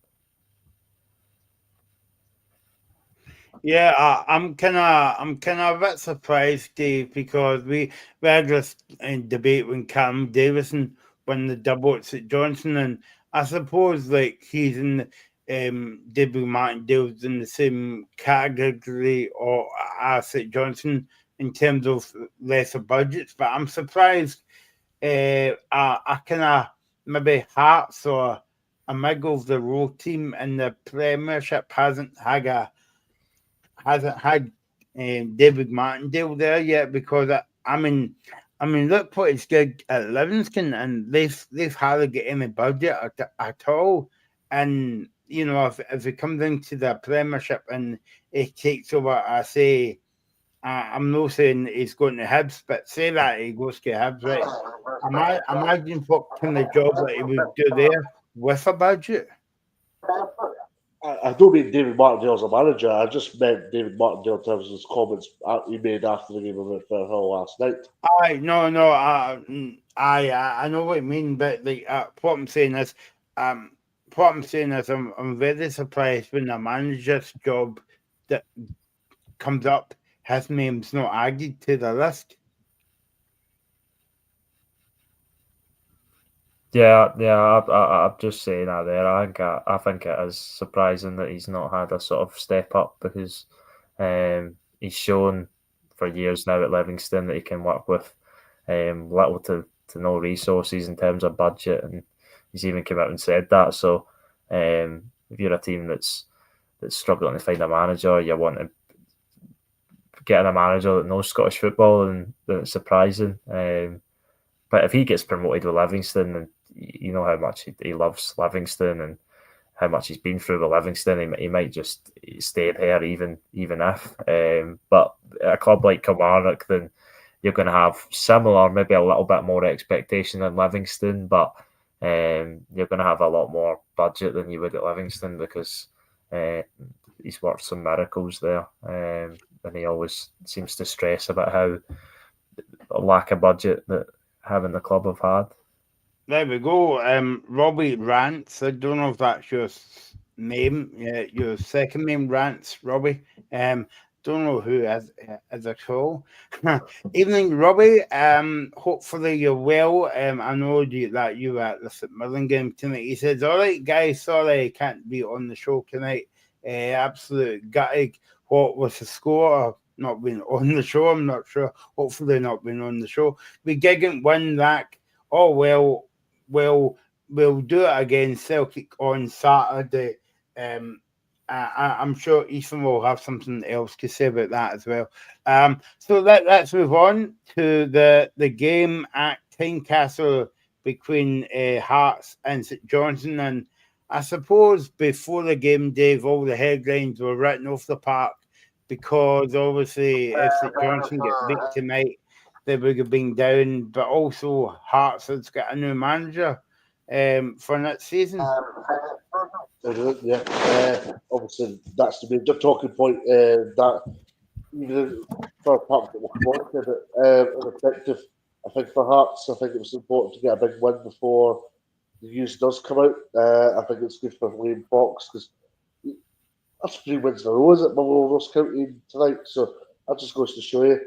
Yeah, I'm kind of a bit surprised, Dave, because we had this debate when Cam Davison won the double at St Johnstone, and I suppose like he's in David Martindale's in the same category or as St Johnstone in terms of lesser budgets, but I'm surprised. I kind of maybe Hearts or a Miggle of the Row team in the Premiership hasn't had David Martindale there yet, because I mean, look what it's did at Livingston, and they've hardly got any budget at all. And you know, if it comes into the Premiership and it takes over, I say, I'm not saying he's going to Hibs, but say that he goes to Hibs, right? Imagine what kind of job that he would do there with a budget. I don't mean David Martindale as a manager. I just meant David Martindale in terms of his comments he made after the game about Firhill last night. I know what you mean, but like what I'm saying is, what I'm saying is I'm very surprised when a manager's job that comes up, his name's not added to the list. Yeah. I'm just saying that there. I think it is surprising that he's not had a sort of step up because he's shown for years now at Livingston that he can work with little to no resources in terms of budget, and he's even come out and said that. So if you're a team that's struggling to find a manager, you want to get a manager that knows Scottish football, and it's surprising. But if he gets promoted with Livingston, and you know how much he loves Livingston and how much he's been through with Livingston, he might just stay there even if. But at a club like Kilmarnock, then you're going to have similar, maybe a little bit more expectation than Livingston, but you're going to have a lot more budget than you would at Livingston because he's worked some miracles there. And he always seems to stress about how a lack of budget that having the club have had. There we go. Robbie Rants. I don't know if that's your name, your second name, Rants, Robbie. Don't know who as a call. Evening, Robbie. Hopefully you're well. I know that you were at the St Mirren game tonight. He says, "All right, guys. Sorry I can't be on the show tonight. Absolute gutted. What was the score? Not been on the show. I'm not sure. Hopefully not been on the show. We didn't win that. Oh well. We'll do it again. Celtic on Saturday. I'm sure Ethan will have something else to say about that as well. So let's move on to the game at Tynecastle between Hearts and St Johnstone. And I suppose before the game, Dave, all the headlines were written off the park because obviously if St Johnstone get beat tonight, they would have been down, but also Hearts has got a new manager for next season. Yeah, obviously that's the major talking point. That even for part that we're wanted effective. I think for Hearts, I think it was important to get a big win before the news does come out. I think it's good for Liam Fox because that's 3 wins in a row, is it? Motherwell Ross County tonight, so that just goes to show you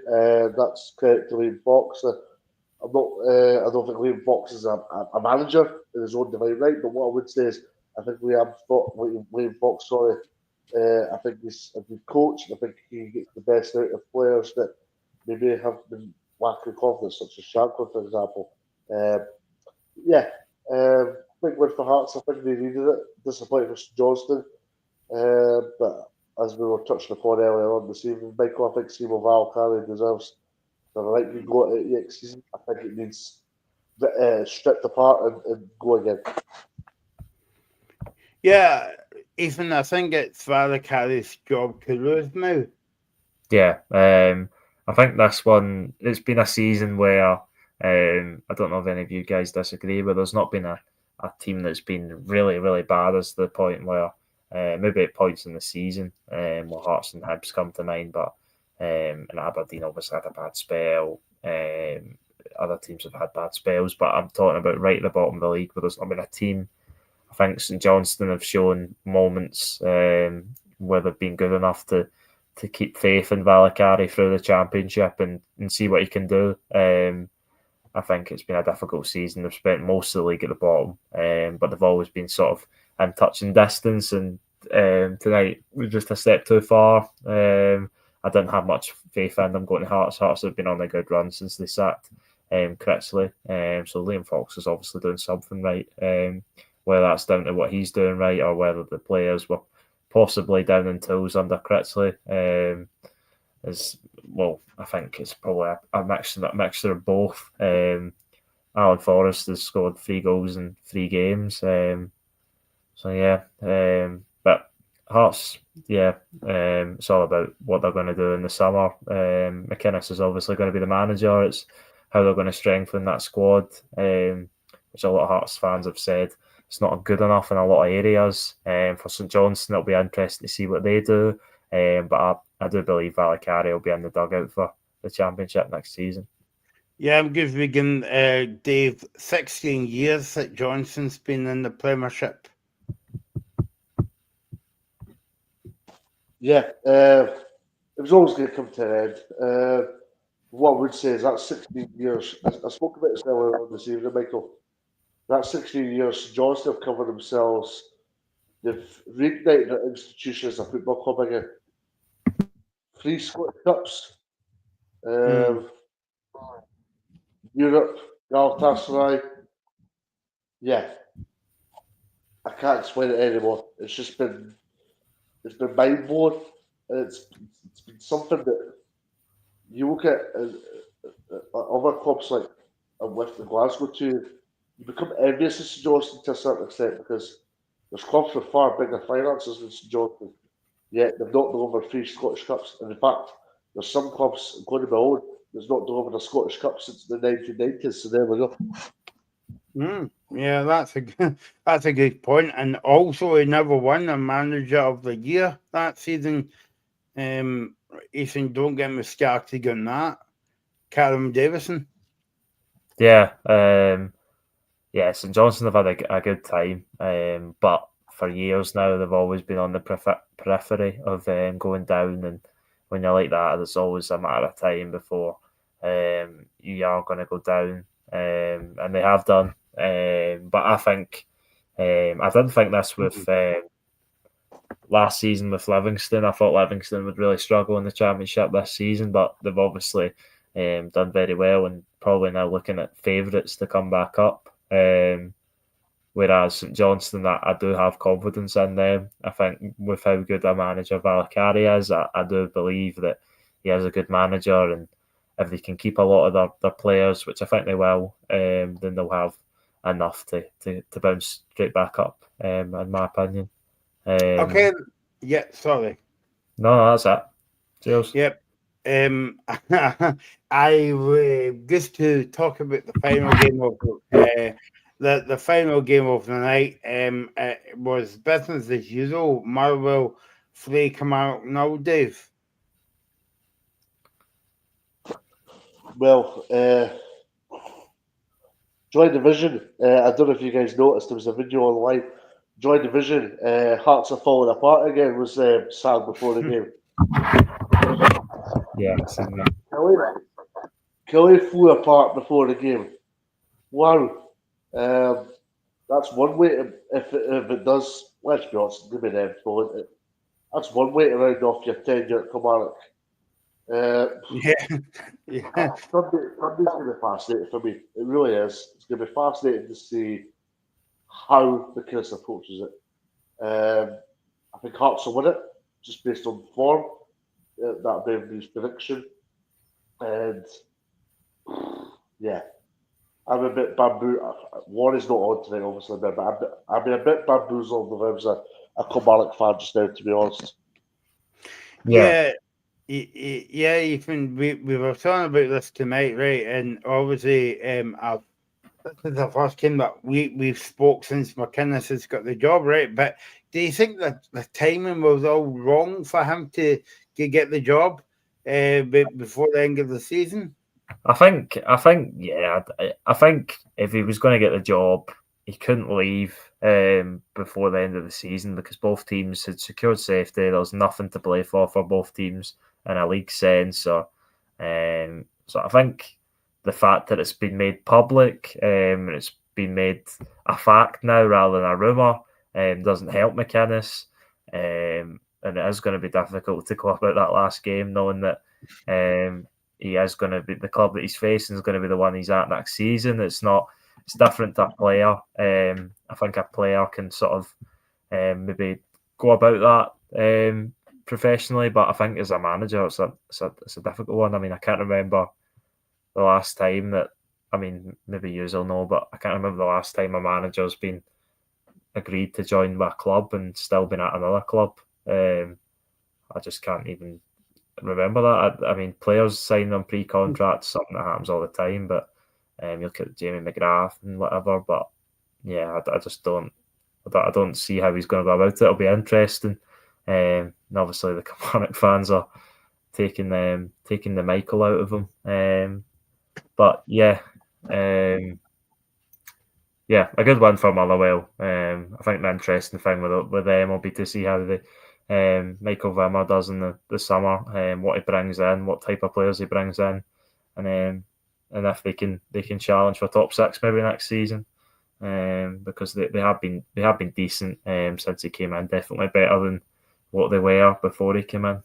that's credit to Liam Fox. I'm not. I don't think Liam Fox is a manager in his own divine right, but what I would say is I think Liam Fox. Sorry, I think he's a good coach. I think he gets the best out of players that maybe have been lacking confidence, such as Shankland, for example. Big win for Hearts. I think they needed it. Disappointing for Johnston. But as we were touching upon earlier on this evening, Michael, I think Simo Valkyrie deserves the right to go at next season. I think it needs stripped apart and go again. Yeah, Ethan, I think it's Valkyrie's job to lose now. Yeah, I think this one, it's been a season where I don't know if any of you guys disagree, but there's not been a team that's been really, really bad as the point where maybe at points in the season where Hearts and Hibs come to mind, but and Aberdeen obviously had a bad spell. Other teams have had bad spells, but I'm talking about right at the bottom of the league where there's not been a team. I think St Johnstone have shown moments where they've been good enough to keep faith in Valkyrie through the championship and see what he can do. I think it's been a difficult season. They've spent most of the league at the bottom, but they've always been sort of in touch and distance. And tonight was just a step too far. I didn't have much faith in them going to Hearts. Hearts have been on a good run since they sacked Critchley. So Liam Fox is obviously doing something right. Whether that's down to what he's doing right or whether the players were possibly down in tools under Critchley. I think it's probably a mixture of both. Alan Forrest has scored 3 goals in 3 games. But Hearts, it's all about what they're going to do in the summer. McInnes is obviously going to be the manager. It's how they're going to strengthen that squad, which a lot of Hearts fans have said it's not good enough in a lot of areas. For St Johnstone, it'll be interesting to see what they do. But I do believe Valkyrie will be in the dugout for the championship next season. Yeah, I'm giving Dave 16 years that Johnson's been in the Premiership. Yeah, it was always going to come to an end. What I would say is that 16 years, I spoke about this earlier on this evening, Michael. That 16 years, Johnston have covered themselves. They've reignited their institution as a football club again. 3 Scottish Cups, Europe, Galatasaray. Yeah, I can't explain it anymore. It's been mind blowing. It's been something that you look at other clubs like with the Glasgow too. You become envious of St Johnstone to a certain extent because there's clubs with far bigger finances than St Johnstone, yet they've not delivered 3 Scottish Cups. And in fact, there's some clubs, including my own, that's not delivered a Scottish Cup since the 1990s. So there we go. Yeah, that's a good point. And also, he never won a Manager of the Year that season. Ethan, don't get me started on that. Callum Davison. Yeah, St Johnstone have had a good time, but for years now they've always been on the periphery of going down, and when you're like that, there's always a matter of time before you are going to go down, and they have done. But I think I didn't think this with last season with Livingston. I thought Livingston would really struggle in the Championship this season, but they've obviously done very well and probably now looking at favourites to come back up. Whereas St Johnstone, I do have confidence in them. I think with how good a manager Valakari is, I do believe that he is a good manager, and if they can keep a lot of their players, which I think they will, then they'll have enough to bounce straight back up, in my opinion. Okay, yeah, sorry. No, that's it. Cheers. Yep. I just to talk about the final game of the final game of the night. It was business as usual. Marvel Free come out now, Dave. Well, Joy Division. I don't know if you guys noticed, there was a video online. Joy Division, Hearts are falling apart again, was sad before the game. Yeah, I've seen that. Kelly flew apart before the game. Wow. That's one way to, if it does, let's be honest, give me them for it. That's one way to round off your tenure at Kilmarnock. Yeah. Sunday's going to be fascinating for me. It really is. It's going to be fascinating to see how McInnes approaches it. I think Hearts will win it, just based on form. That'll be his prediction. And yeah, I'm a bit bamboozled. Warren's not on tonight, obviously, but I'm a bit bamboozled if I was a Kilmarnock fan just now, to be honest. Yeah, Ethan. We were talking about this tonight, right? And obviously, this is the first game that we've spoke since McInnes has got the job, right? But do you think that the timing was all wrong for him to get the job before the end of the season? I think, yeah. I think if he was going to get the job, he couldn't leave before the end of the season because both teams had secured safety. There was nothing to play for both teams in a league sense. So I think the fact that it's been made public and it's been made a fact now rather than a rumour doesn't help McInnes. And it is going to be difficult to go about that last game knowing that he is going to be the club that he's facing is going to be the one he's at next season. It's different to a player. I think a player can sort of maybe go about that professionally, but I think as a manager, it's a difficult one. I mean, I can't remember the last time that. I mean, maybe you will know, but I can't remember the last time a manager's been agreed to join a club and still been at another club. I just can't even remember that. I mean, players sign on pre-contracts, something that happens all the time. But you look at Jamie McGrath and whatever. But yeah, I just don't. I don't see how he's going to go about it. It'll be interesting. And obviously, the Kilmarnock fans are taking the Michael out of him. But yeah, yeah, a good one for Motherwell. I think the interesting thing with them will be to see how the Michael Vimmer does in the summer, what he brings in, what type of players he brings in, and if they can challenge for top six maybe next season. Because they have been decent since he came in, definitely better than what they were before he came in.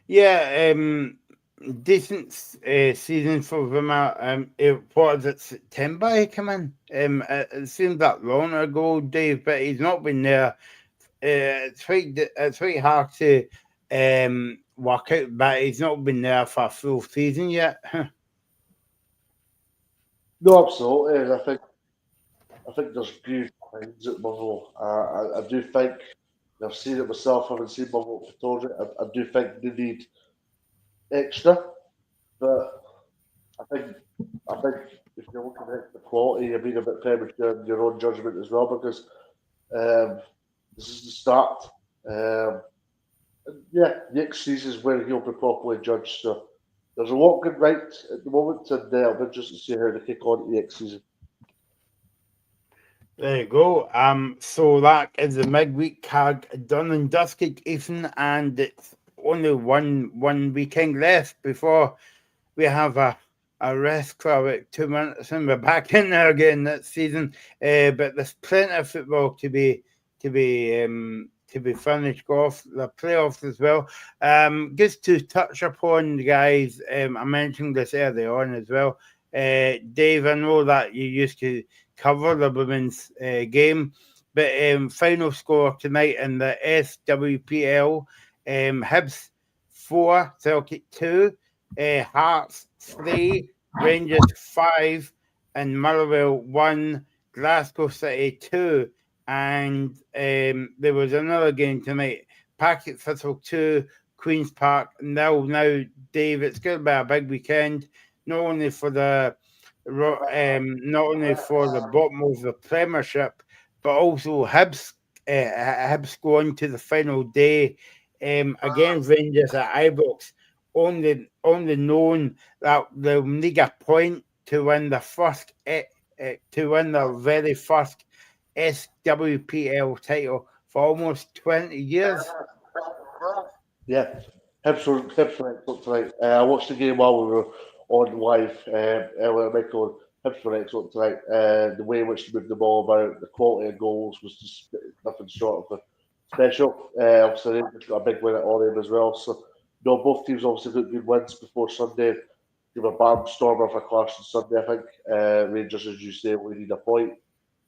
Yeah, decent season for Vimmer. What is it, September he came in? It seems that long ago, Dave, but he's not been there. It's quite hard to work out, but he's not been there for a full season yet. No, absolutely. And I think there's good things at Motherwell. I do think I've seen it myself. I haven't seen Motherwell told it. I do think they need extra, but I think if you're looking at the quality, you're being a bit premature in your own judgment as well because this is the start. Yeah, next season is where he'll be properly judged. So there's a lot going right at the moment, and I'll be interested to see how they kick on next season. There you go. So that is the midweek card done and dusted, Ethan, and it's only one weekend left before we have a rest for about 2 minutes and we're back in there again this season. But there's plenty of football to be finished off, the playoffs as well. Just to touch upon, guys, I mentioned this earlier on as well. Dave, I know that you used to cover the women's game, but final score tonight in the SWPL, Hibs 4, Celtic 2, Hearts 3, Rangers 5, and Motherwell 1, Glasgow City 2. And there was another game tonight, Packet Thistle 2, Queen's Park 0. Now, Dave, it's going to be a big weekend, not only for the bottom of the Premiership, but also Hibs going to the final day against Rangers at Ibrox. Only known that they'll need a point to win the very first SWPL title for almost 20 years. Yeah, Hibs were excellent tonight. I watched the game while we were on live earlier. Michael, Hibs were excellent tonight. The way in which they moved the ball about, the quality of goals was just nothing short of special. Obviously, they got a big win at Orient as well. So, no, both teams obviously got good wins before Sunday. Give a barnstormer for Clash on Sunday, I think. Rangers, as you say, we need a point.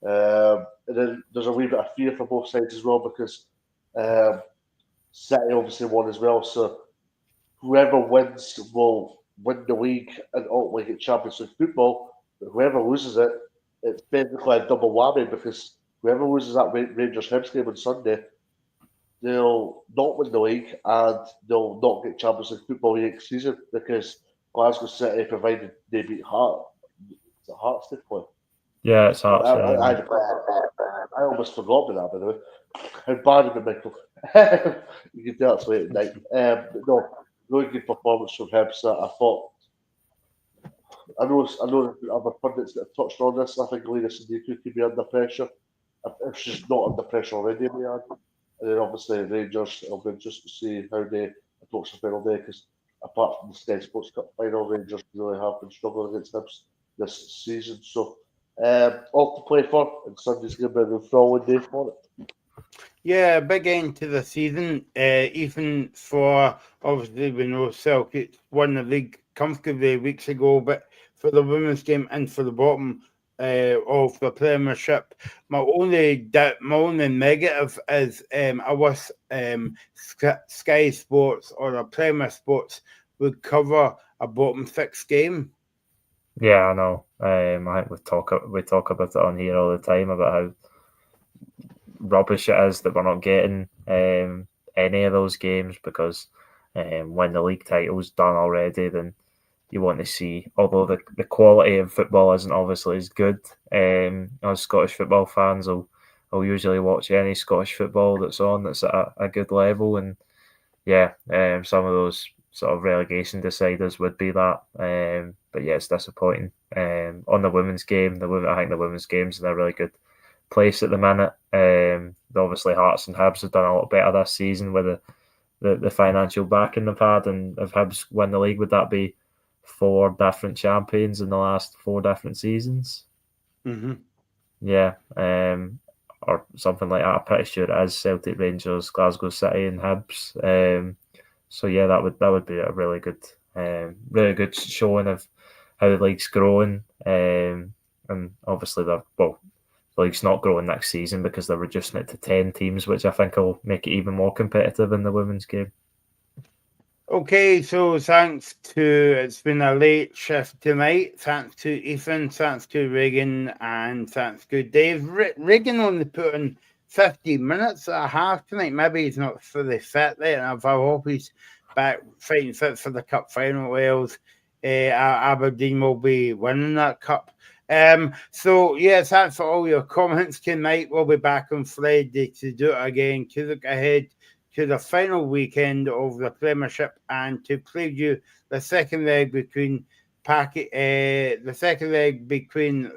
And then there's a wee bit of fear for both sides as well because City obviously won as well. So whoever wins will win the league and ultimately get Champions League football. But whoever loses it, it's basically a double whammy because whoever loses that Rangers Hibs game on Sunday, they'll not win the league and they'll not get Champions League football next season because Glasgow City, provided they beat Hearts, it's a Hearts they play. Yeah, it's Hearts. I almost forgot about that, by the way. How bad of it, Michael? You can tell it's late at night. No, really good performance from Hibs. I thought. I know other pundits that have touched on this. I think Lena Sadiku could be under pressure. If she's not under pressure already, in the end. And then obviously Rangers, it'll be interesting to see how they approach the final day because apart from the Sky Sports Cup final, Rangers really have been struggling against Hibs this season. So all to play for, and Sunday's going to be the throwing day for it. Yeah, big end to the season. Even for, obviously, we know Celtic won the league comfortably weeks ago, but for the women's game and for the bottom of the Premiership, my only negative is I wish Sky Sports or the Premier Sports would cover a bottom six game. Yeah, I know. I think we talk about it on here all the time about how rubbish it is that we're not getting any of those games because when the league title's done already, then you want to see, although the quality of football isn't obviously as good, as Scottish football fans will usually watch any Scottish football that's on that's at a good level, and yeah, some of those sort of relegation deciders would be that. but yeah, it's disappointing. On the women's game, I think the women's game's in a really good place at the minute. Obviously, Hearts and Hibs have done a lot better this season with the financial backing they've had, and if Hibs win the league, would that be 4 different champions in the last 4 different seasons? Mm-hmm. Yeah, or something like that. I'm pretty sure it is Celtic, Rangers, Glasgow City, and Hibs. So yeah, that would be a really good showing of how the league's growing. And obviously the league's not growing next season because they're reducing it to 10 teams, which I think will make it even more competitive in the women's game. Okay, so it's been a late shift tonight. Thanks to Ethan, thanks to Regan, and thanks to Dave. Regan only put in 50 minutes and a half tonight. Maybe he's not fully fit there, and I hope he's back fighting fit for the cup final. Wales, Aberdeen will be winning that cup. So yes, thanks for all your comments tonight. We'll be back on Friday to do it again, to look ahead to the final weekend of the Premiership and to preview the second leg between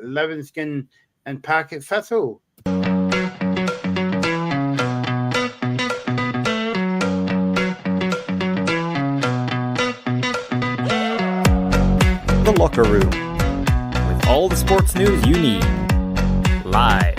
Livingston and Packet Thistle. The Locker Room, with all the sports news you need. Live